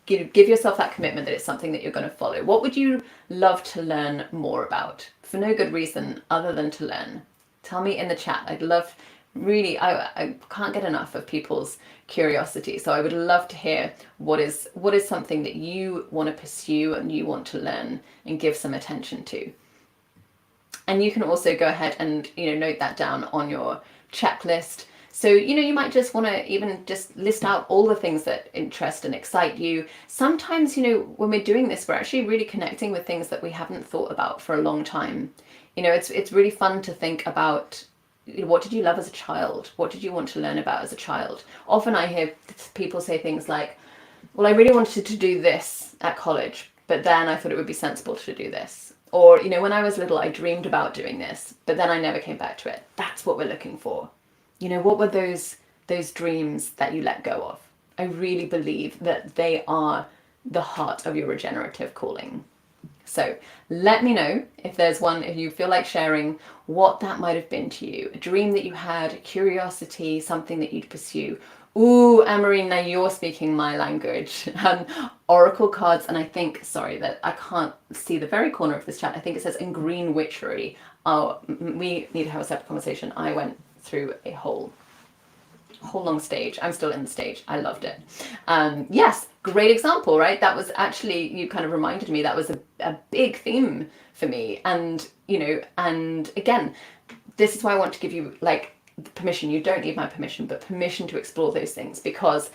give yourself that commitment that it's something that you're going to follow. What would you love to learn more about for no good reason other than to learn? Tell me in the chat. I'd love, really, I can't get enough of people's curiosity. So I would love to hear what is something that you want to pursue and you want to learn and give some attention to. And you can also go ahead and note that down on your checklist. So, you might just want to even just list out all the things that interest and excite you. Sometimes, when we're doing this, we're actually really connecting with things that we haven't thought about for a long time. It's really fun to think about, what did you love as a child? What did you want to learn about as a child? Often I hear people say things like, well, I really wanted to do this at college, but then I thought it would be sensible to do this. Or, when I was little, I dreamed about doing this, but then I never came back to it. That's what we're looking for. What were those dreams that you let go of? I really believe that they are the heart of your regenerative calling. So let me know if there's one, if you feel like sharing, what that might have been to you. A dream that you had, a curiosity, something that you'd pursue. Ooh, Anne-Marie, now you're speaking my language. Oracle cards, and I think, sorry, that I can't see the very corner of this chat. I think it says in green witchery. Oh, we need to have a separate conversation. I went through a whole long stage. I'm still in the stage. I loved it. Yes, great example, right? That was actually, you kind of reminded me, that was a big theme for me. And, and again, this is why I want to give you permission. You don't need my permission, but permission to explore those things, because,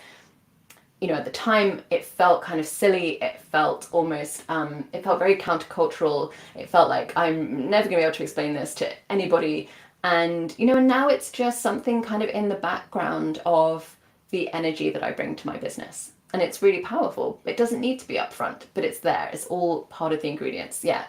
at the time it felt kind of silly. It felt almost, it felt very countercultural. It felt like I'm never gonna be able to explain this to anybody. And, and now it's just something kind of in the background of the energy that I bring to my business. And it's really powerful. It doesn't need to be upfront, but it's there. It's all part of the ingredients. Yeah,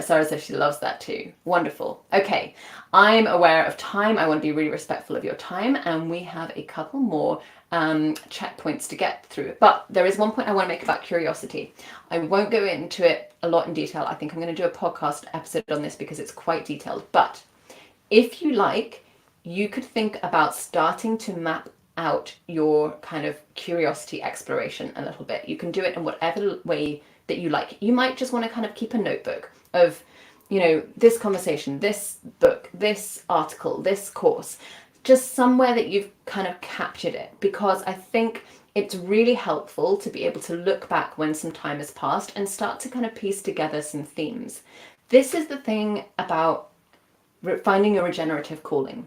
Sarah says she loves that too. Wonderful. Okay, I'm aware of time. I want to be really respectful of your time. And we have a couple more checkpoints to get through. But there is one point I want to make about curiosity. I won't go into it a lot in detail. I think I'm going to do a podcast episode on this because it's quite detailed. But if you like, you could think about starting to map out your kind of curiosity exploration a little bit. You can do it in whatever way that you like. You might just want to kind of keep a notebook of, this conversation, this book, this article, this course, just somewhere that you've kind of captured it, because I think it's really helpful to be able to look back when some time has passed and start to kind of piece together some themes. This is the thing about finding a regenerative calling.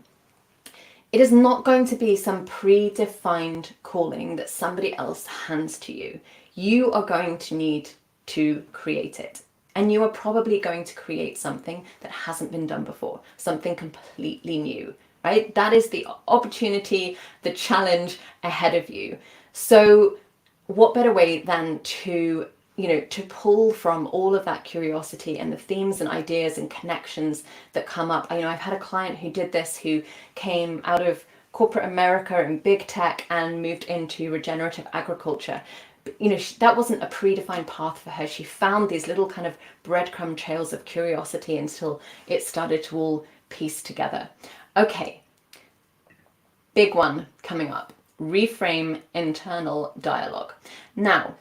It is not going to be some predefined calling that somebody else hands to you. You are going to need to create it. And you are probably going to create something that hasn't been done before, something completely new, right? That is the opportunity, the challenge ahead of you. So what better way than to, to pull from all of that curiosity and the themes and ideas and connections that come up. I've had a client who did this, who came out of corporate America and big tech and moved into regenerative agriculture. That wasn't a predefined path for her. She found these little kind of breadcrumb trails of curiosity until it started to all piece together. Okay, big one coming up. Reframe internal dialogue. Now,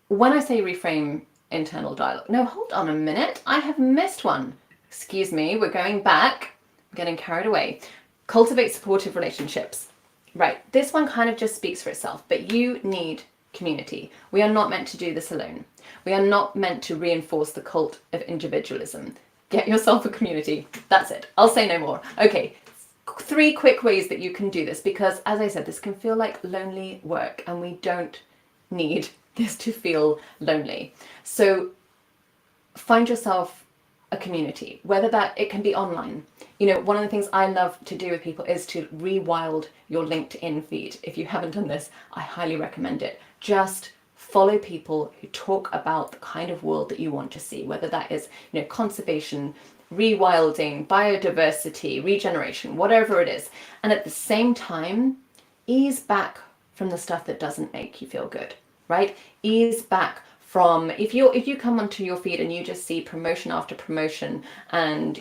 when I say reframe internal dialogue, no, hold on a minute. I have missed one. Excuse me, we're going back. I'm getting carried away. Cultivate supportive relationships. Right, this one kind of just speaks for itself, but you need community. We are not meant to do this alone. We are not meant to reinforce the cult of individualism. Get yourself a community. That's it. I'll say no more. Okay, 3 quick ways that you can do this, because as I said, this can feel like lonely work and we don't need this to feel lonely. So find yourself a community, whether that it can be online. One of the things I love to do with people is to rewild your LinkedIn feed. If you haven't done this, I highly recommend it. Just follow people who talk about the kind of world that you want to see, whether that is, conservation, rewilding, biodiversity, regeneration, whatever it is. And at the same time, ease back from the stuff that doesn't make you feel good, right? Ease back from, if you come onto your feed and you just see promotion after promotion and,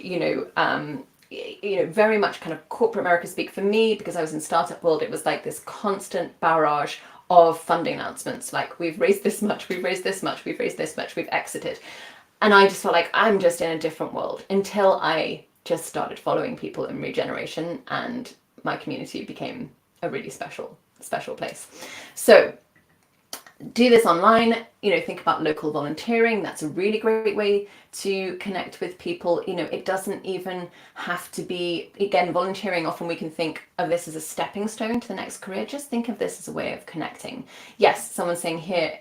very much kind of corporate America speak. For me, because I was in startup world, it was like this constant barrage of funding announcements. Like, we've raised this much, we've raised this much, we've raised this much, we've exited. And I just felt like I'm just in a different world, until I just started following people in regeneration, and my community became a really special place. So do this online, think about local volunteering. That's a really great way to connect with people. It doesn't even have to be, again, volunteering. Often we can think of this as a stepping stone to the next career. Just think of this as a way of connecting. Yes, someone's saying here,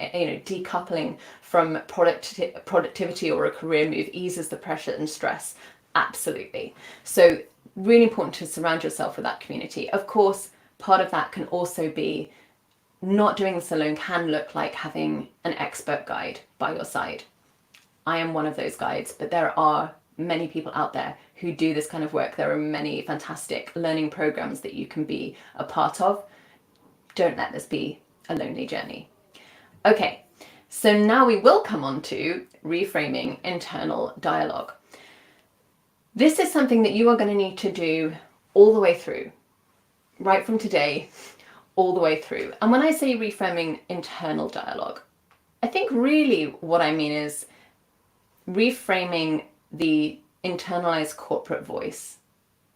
decoupling from productivity or a career move eases the pressure and stress. Absolutely. So really important to surround yourself with that community. Of course, part of that can also be, not doing this alone can look like having an expert guide by your side. I am one of those guides, but there are many people out there who do this kind of work. There are many fantastic learning programs that you can be a part of. Don't let this be a lonely journey. Okay, so now we will come on to reframing internal dialogue. This is something that you are going to need to do all the way through, right from today, all the way through. And when I say reframing internal dialogue, I think really what I mean is reframing the internalized corporate voice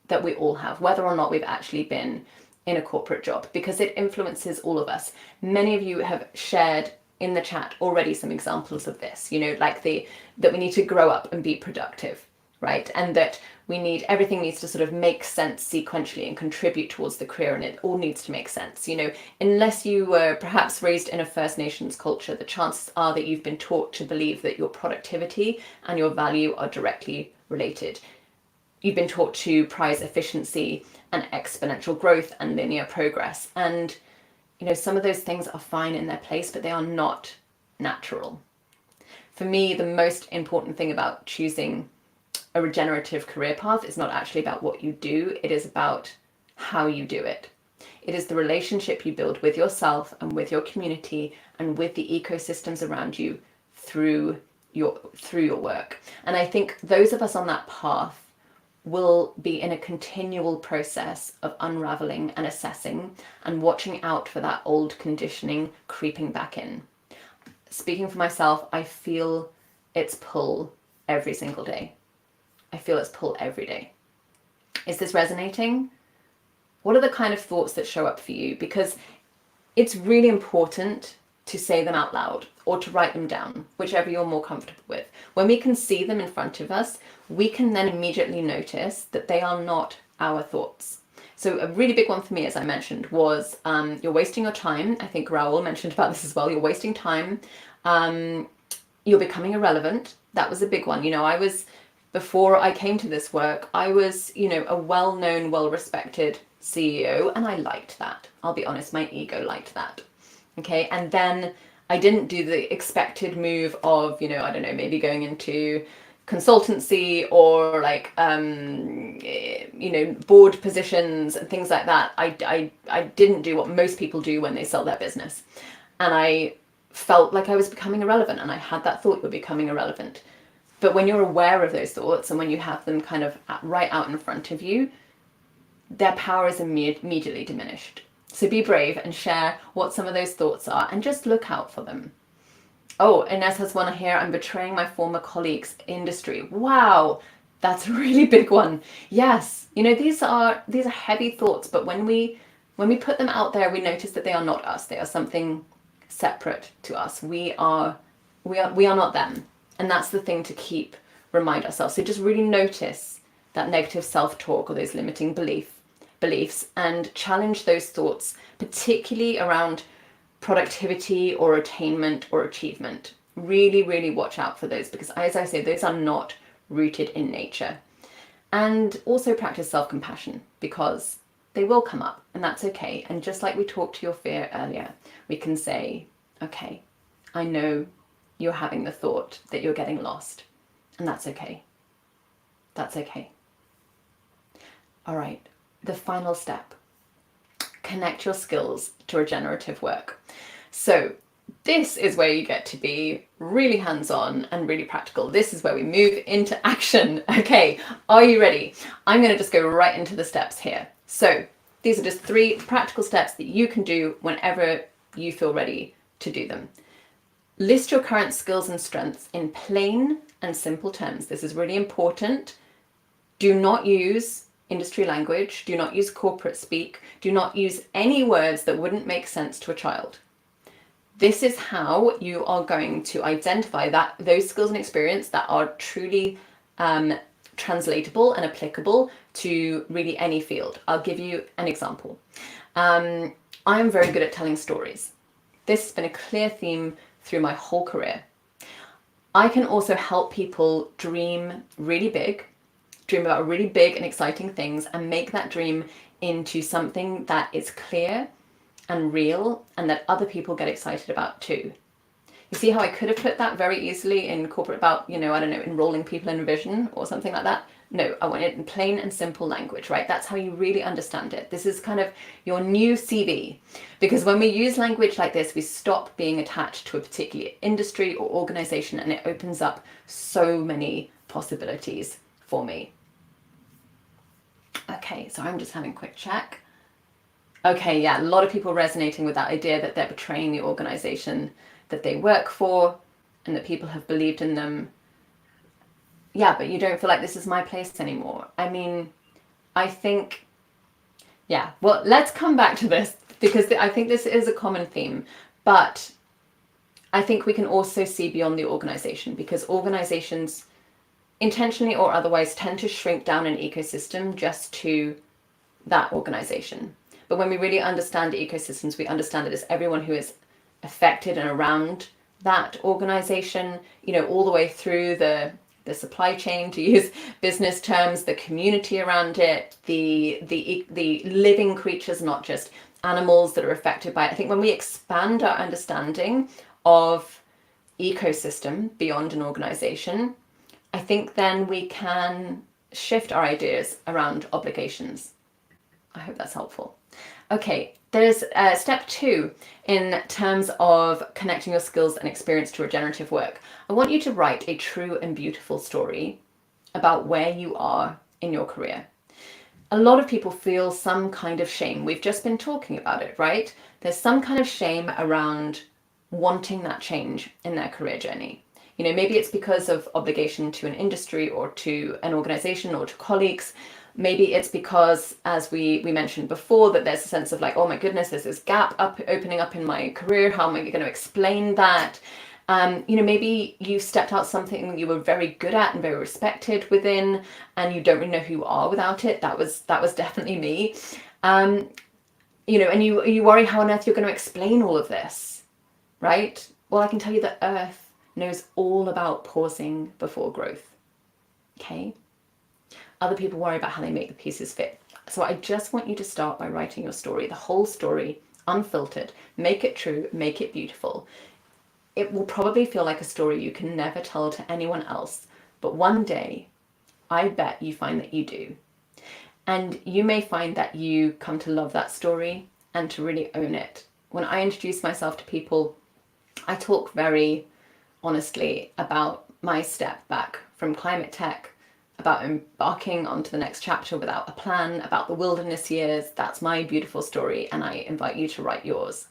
that we all have, whether or not we've actually been in a corporate job, because it influences all of us. Many of you have shared in the chat already some examples of this, like that we need to grow up and be productive, right? And that everything needs to sort of make sense sequentially and contribute towards the career, and it all needs to make sense. Unless you were perhaps raised in a First Nations culture, the chances are that you've been taught to believe that your productivity and your value are directly related. You've been taught to prize efficiency and exponential growth and linear progress. And, some of those things are fine in their place, but they are not natural. For me, the most important thing about choosing a regenerative career path is not actually about what you do, it is about how you do it. It is the relationship you build with yourself and with your community and with the ecosystems around you through your work. And I think those of us on that path will be in a continual process of unraveling and assessing and watching out for that old conditioning creeping back in. Speaking for myself, I feel its pull every single day. I feel its pull every day. Is this resonating? What are the kind of thoughts that show up for you? Because it's really important to say them out loud or to write them down, whichever you're more comfortable with. When we can see them in front of us, we can then immediately notice that they are not our thoughts. So a really big one for me, as I mentioned, was you're wasting your time. I think Raoul mentioned about this as well. You're wasting time. You're becoming irrelevant. That was a big one. I was before I came to this work, I was, a well-known, well-respected CEO, and I liked that. I'll be honest, my ego liked that. Okay, and then I didn't do the expected move of, I don't know, maybe going into consultancy or like, board positions and things like that. I didn't do what most people do when they sell their business. And I felt like I was becoming irrelevant, and I had that thought you're becoming irrelevant. But when you're aware of those thoughts and when you have them kind of right out in front of you, their power is immediately diminished. So be brave and share what some of those thoughts are and just look out for them. Oh, Ines has one here. I'm betraying my former colleagues' industry. Wow, that's a really big one. Yes, these are heavy thoughts, but when we put them out there, we notice that they are not us. They are something separate to us. We are not them. And that's the thing to remind ourselves. So just really notice that negative self-talk or those limiting beliefs and challenge those thoughts, particularly around productivity or attainment or achievement. Really, really watch out for those, because as I say, those are not rooted in nature. And also practice self-compassion, because they will come up, and that's okay. And just like we talked to your fear earlier, we can say, okay, I know you're having the thought that you're getting lost, and that's okay. That's okay. All right, the final step. Connect your skills to regenerative work. So this is where you get to be really hands-on and really practical. This is where we move into action. Okay, are you ready? I'm going to just go right into the steps here. So these are just 3 practical steps that you can do whenever you feel ready to do them. List your current skills and strengths in plain and simple terms. This is really important. Do not use industry language. Do not use corporate speak. Do not use any words that wouldn't make sense to a child. This is how you are going to identify those skills and experience that are truly translatable and applicable to really any field. I'll give you an example. I am very good at telling stories. This has been a clear theme through my whole career. I can also help people dream about really big and exciting things, and make that dream into something that is clear and real and that other people get excited about too. You see how I could have put that very easily in corporate about, I don't know, enrolling people in vision or something like that. No, I want it in plain and simple language, right? That's how you really understand it. This is kind of your new CV. Because when we use language like this, we stop being attached to a particular industry or organization, and it opens up so many possibilities for me. Okay, so I'm just having a quick check. Okay, yeah, a lot of people resonating with that idea that they're betraying the organization that they work for and that people have believed in them. Yeah, but you don't feel like this is my place anymore. I mean, I think, yeah, well, let's come back to this, because I think this is a common theme, but I think we can also see beyond the organization, because organizations intentionally or otherwise tend to shrink down an ecosystem just to that organization. But when we really understand ecosystems, we understand it as everyone who is affected and around that organization, all the way through the supply chain, to use business terms, the community around it, the living creatures, not just animals that are affected by it. I think when we expand our understanding of ecosystem beyond an organization, I think then we can shift our ideas around obligations. I hope that's helpful. Okay, there's step 2 in terms of connecting your skills and experience to regenerative work. I want you to write a true and beautiful story about where you are in your career. A lot of people feel some kind of shame. We've just been talking about it, right? There's some kind of shame around wanting that change in their career journey. Maybe it's because of obligation to an industry or to an organization or to colleagues. Maybe it's because, as we mentioned before, that there's a sense of like, oh my goodness, there's this gap opening up in my career. How am I going to explain that? Maybe you stepped out something you were very good at and very respected within, and you don't really know who you are without it. That was definitely me. And you worry how on earth you're going to explain all of this, right? Well, I can tell you that Earth knows all about pausing before growth. Okay? Other people worry about how they make the pieces fit. So I just want you to start by writing your story, the whole story, unfiltered. Make it true, make it beautiful. It will probably feel like a story you can never tell to anyone else, but one day, I bet you find that you do. And you may find that you come to love that story and to really own it. When I introduce myself to people, I talk very honestly about my step back from climate tech, about embarking onto the next chapter without a plan, about the wilderness years. That's my beautiful story, and I invite you to write yours.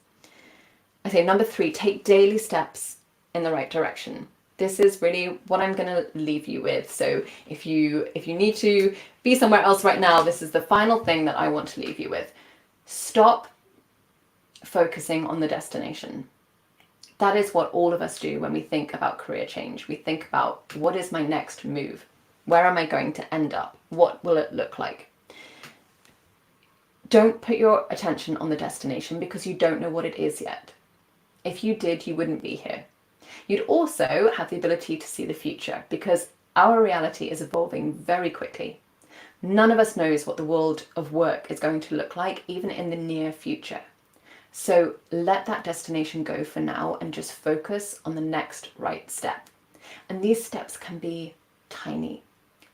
I say number 3, take daily steps in the right direction. This is really what I'm going to leave you with. So if you need to be somewhere else right now, this is the final thing that I want to leave you with. Stop focusing on the destination. That is what all of us do when we think about career change. We think about, what is my next move? Where am I going to end up? What will it look like? Don't put your attention on the destination because you don't know what it is yet. If you did, you wouldn't be here. You'd also have the ability to see the future because our reality is evolving very quickly. None of us knows what the world of work is going to look like, even in the near future. So let that destination go for now and just focus on the next right step. And these steps can be tiny,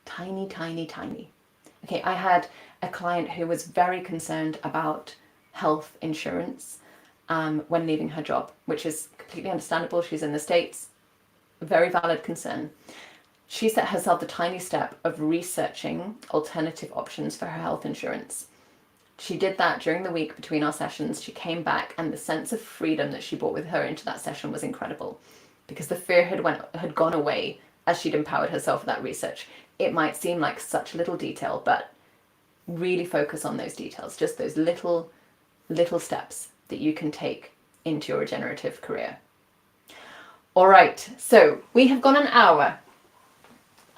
tiny, tiny, tiny. Okay, I had a client who was very concerned about health insurance when leaving her job, which is completely understandable. She's in the States, very valid concern. She set herself the tiny step of researching alternative options for her health insurance. She did that during the week between our sessions. She came back, and the sense of freedom that she brought with her into that session was incredible because the fear had gone away as she'd empowered herself with that research. It might seem like such a little detail, but really focus on those details, just those little steps that you can take into your regenerative career. All right, so we have gone an hour.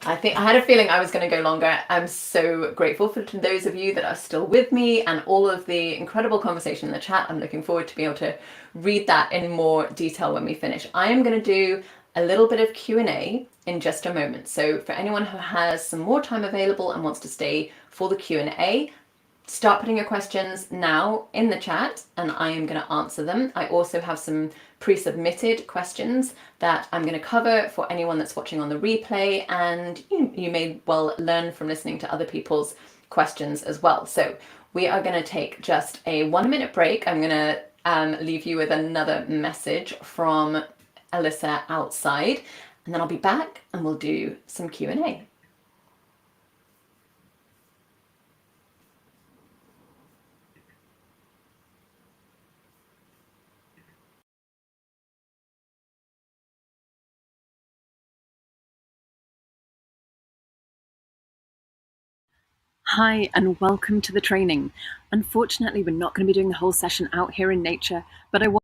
I had a feeling I was going to go longer. I'm so grateful to those of you that are still with me and all of the incredible conversation in the chat. I'm looking forward to be able to read that in more detail when we finish. I am going to do a little bit of Q&A in just a moment. So for anyone who has some more time available and wants to stay for the Q&A, start putting your questions now in the chat and I am going to answer them. I also have some pre-submitted questions that I'm going to cover for anyone that's watching on the replay, and you may well learn from listening to other people's questions as well. So we are going to take just a 1-minute break. I'm going to leave you with another message from Alyssa outside, and then I'll be back and we'll do some Q&A. Hi, and welcome to the training. Unfortunately, we're not going to be doing the whole session out here in nature, but I want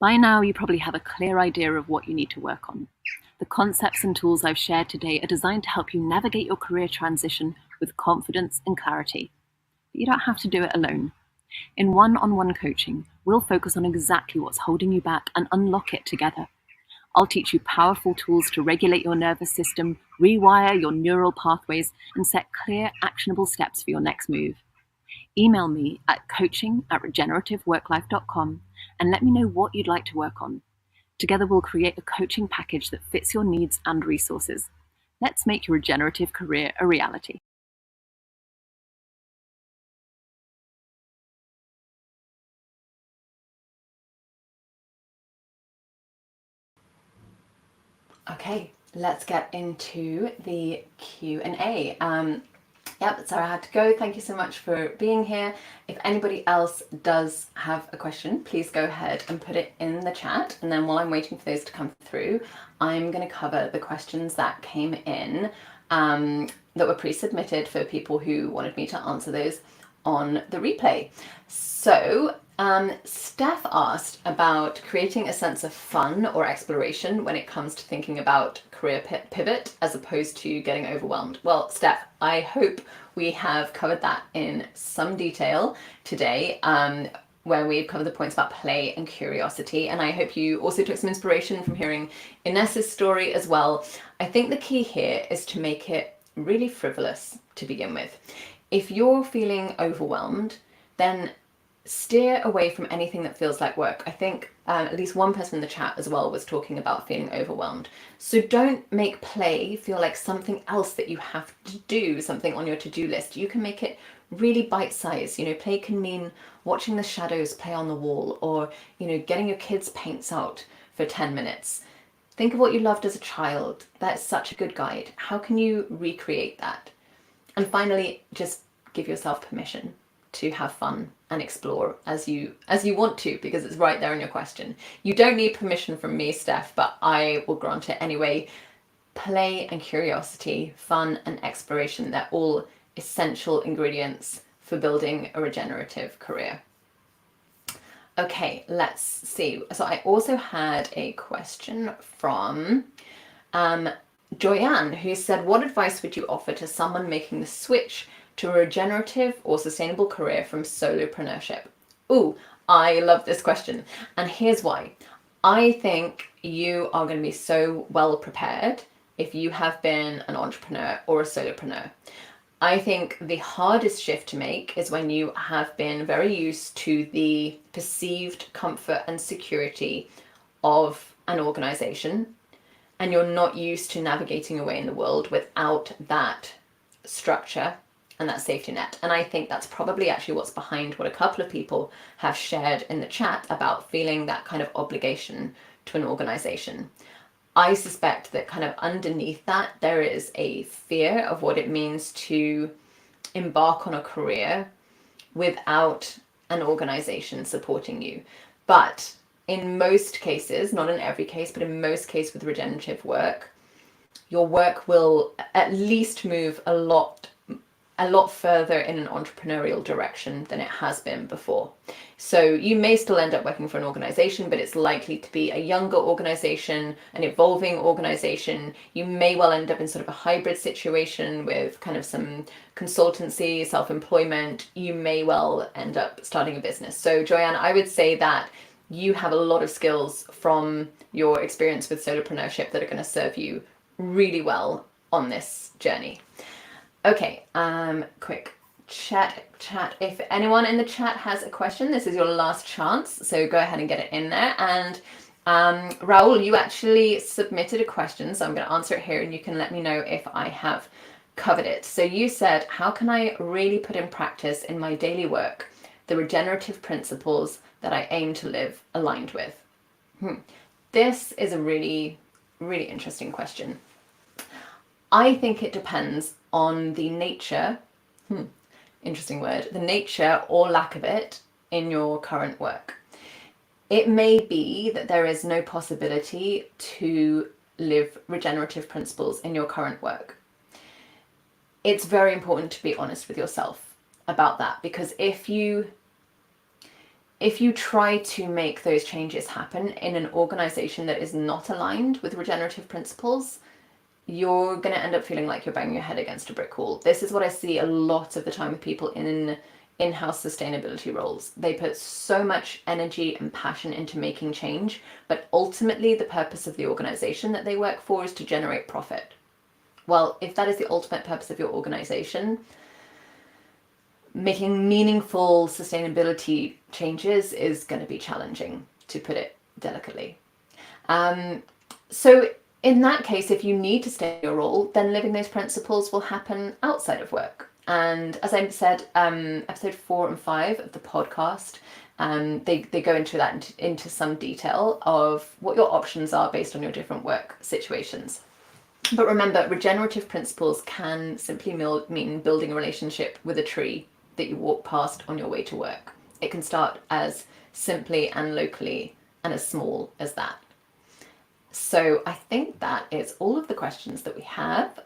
By now, you probably have a clear idea of what you need to work on. The concepts and tools I've shared today are designed to help you navigate your career transition with confidence and clarity. But you don't have to do it alone. In one-on-one coaching, we'll focus on exactly what's holding you back and unlock it together. I'll teach you powerful tools to regulate your nervous system, rewire your neural pathways, and set clear, actionable steps for your next move. Email me at coaching@regenerativeworklife.com and let me know what you'd like to work on. Together we'll create a coaching package that fits your needs and resources. Let's make your regenerative career a reality. Okay, let's get into the Q&A. Yep, Sarah had to go. Thank you so much for being here. If anybody else does have a question, please go ahead and put it in the chat. And then while I'm waiting for those to come through, I'm going to cover the questions that came in that were pre-submitted for people who wanted me to answer those on the replay. So Steph asked about creating a sense of fun or exploration when it comes to thinking about career pivot as opposed to getting overwhelmed. Well, Steph, I hope we have covered that in some detail today, where we've covered the points about play and curiosity. And I hope you also took some inspiration from hearing Ines's story as well. I think the key here is to make it really frivolous to begin with. If you're feeling overwhelmed, then steer away from anything that feels like work. I think at least one person in the chat as well was talking about feeling overwhelmed. So don't make play feel like something else that you have to do, something on your to-do list. You can make it really bite-sized. You know, play can mean watching the shadows play on the wall, or, you know, getting your kids' paints out for 10 minutes. Think of what you loved as a child. That's such a good guide. How can you recreate that? And finally, just give yourself permission to have fun and explore as you want to, because it's right there in your question. You don't need permission from me, Steph, but I will grant it anyway. Play and curiosity, fun and exploration, they're all essential ingredients for building a regenerative career. Okay, let's see. So I also had a question from Joyanne, who said, what advice would you offer to someone making the switch to a regenerative or sustainable career from solopreneurship? Ooh, I love this question. And here's why. I think you are going to be so well prepared if you have been an entrepreneur or a solopreneur. I think the hardest shift to make is when you have been very used to the perceived comfort and security of an organization, and you're not used to navigating away in the world without that structure and that safety net. And I think that's probably actually what's behind what a couple of people have shared in the chat about feeling that kind of obligation to an organization. I suspect that kind of underneath that, there is a fear of what it means to embark on a career without an organization supporting you. But in most cases, not in every case, but in most cases with regenerative work, your work will at least move a lot further in an entrepreneurial direction than it has been before. So you may still end up working for an organization, but it's likely to be a younger organization, an evolving organization. You may well end up in sort of a hybrid situation with kind of some consultancy, self-employment. You may well end up starting a business. So Joyanne, I would say that you have a lot of skills from your experience with solopreneurship that are going to serve you really well on this journey. Okay, quick chat. If anyone in the chat has a question, this is your last chance, so go ahead and get it in there. And Raul, you actually submitted a question, so I'm going to answer it here and you can let me know if I have covered it. So you said, how can I really put in practice in my daily work the regenerative principles that I aim to live aligned with? This is a really, really interesting question. I think it depends on the nature, interesting word, the nature or lack of it in your current work. It may be that there is no possibility to live regenerative principles in your current work. It's very important to be honest with yourself about that, because if you try to make those changes happen in an organization that is not aligned with regenerative principles, you're going to end up feeling like you're banging your head against a brick wall. This is what I see a lot of the time with people in in-house sustainability roles. They put so much energy and passion into making change, but ultimately the purpose of the organization that they work for is to generate profit. Well, if that is the ultimate purpose of your organization, making meaningful sustainability changes is going to be challenging, to put it delicately. So in that case, if you need to stay in your role, then living those principles will happen outside of work. And as I said, episode 4 and 5 of the podcast, they go into that into some detail of what your options are based on your different work situations. But remember, regenerative principles can simply mean building a relationship with a tree that you walk past on your way to work. It can start as simply and locally and as small as that. So I think that is all of the questions that we have.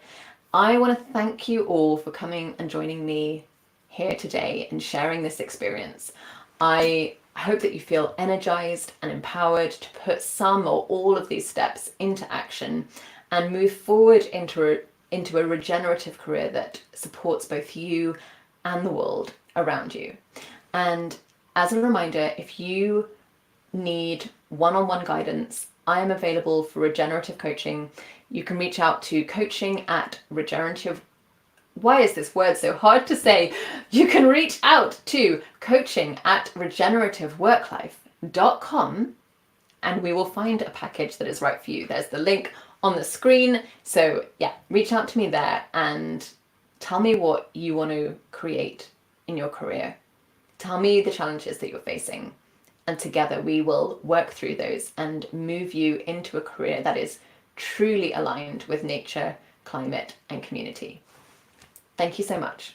I want to thank you all for coming and joining me here today and sharing this experience. I I hope that you feel energized and empowered to put some or all of these steps into action and move forward into a regenerative career that supports both you and the world around you. And as a reminder, if you need one-on-one guidance, I am available for regenerative coaching. You can reach out to coaching@regenerative. Why is this word so hard to say? You can reach out to coaching@regenerativeworklife.com and we will find a package that is right for you. There's the link on the screen. So yeah, reach out to me there and tell me what you want to create in your career. Tell me the challenges that you're facing. And together we will work through those and move you into a career that is truly aligned with nature, climate, and community. Thank you so much.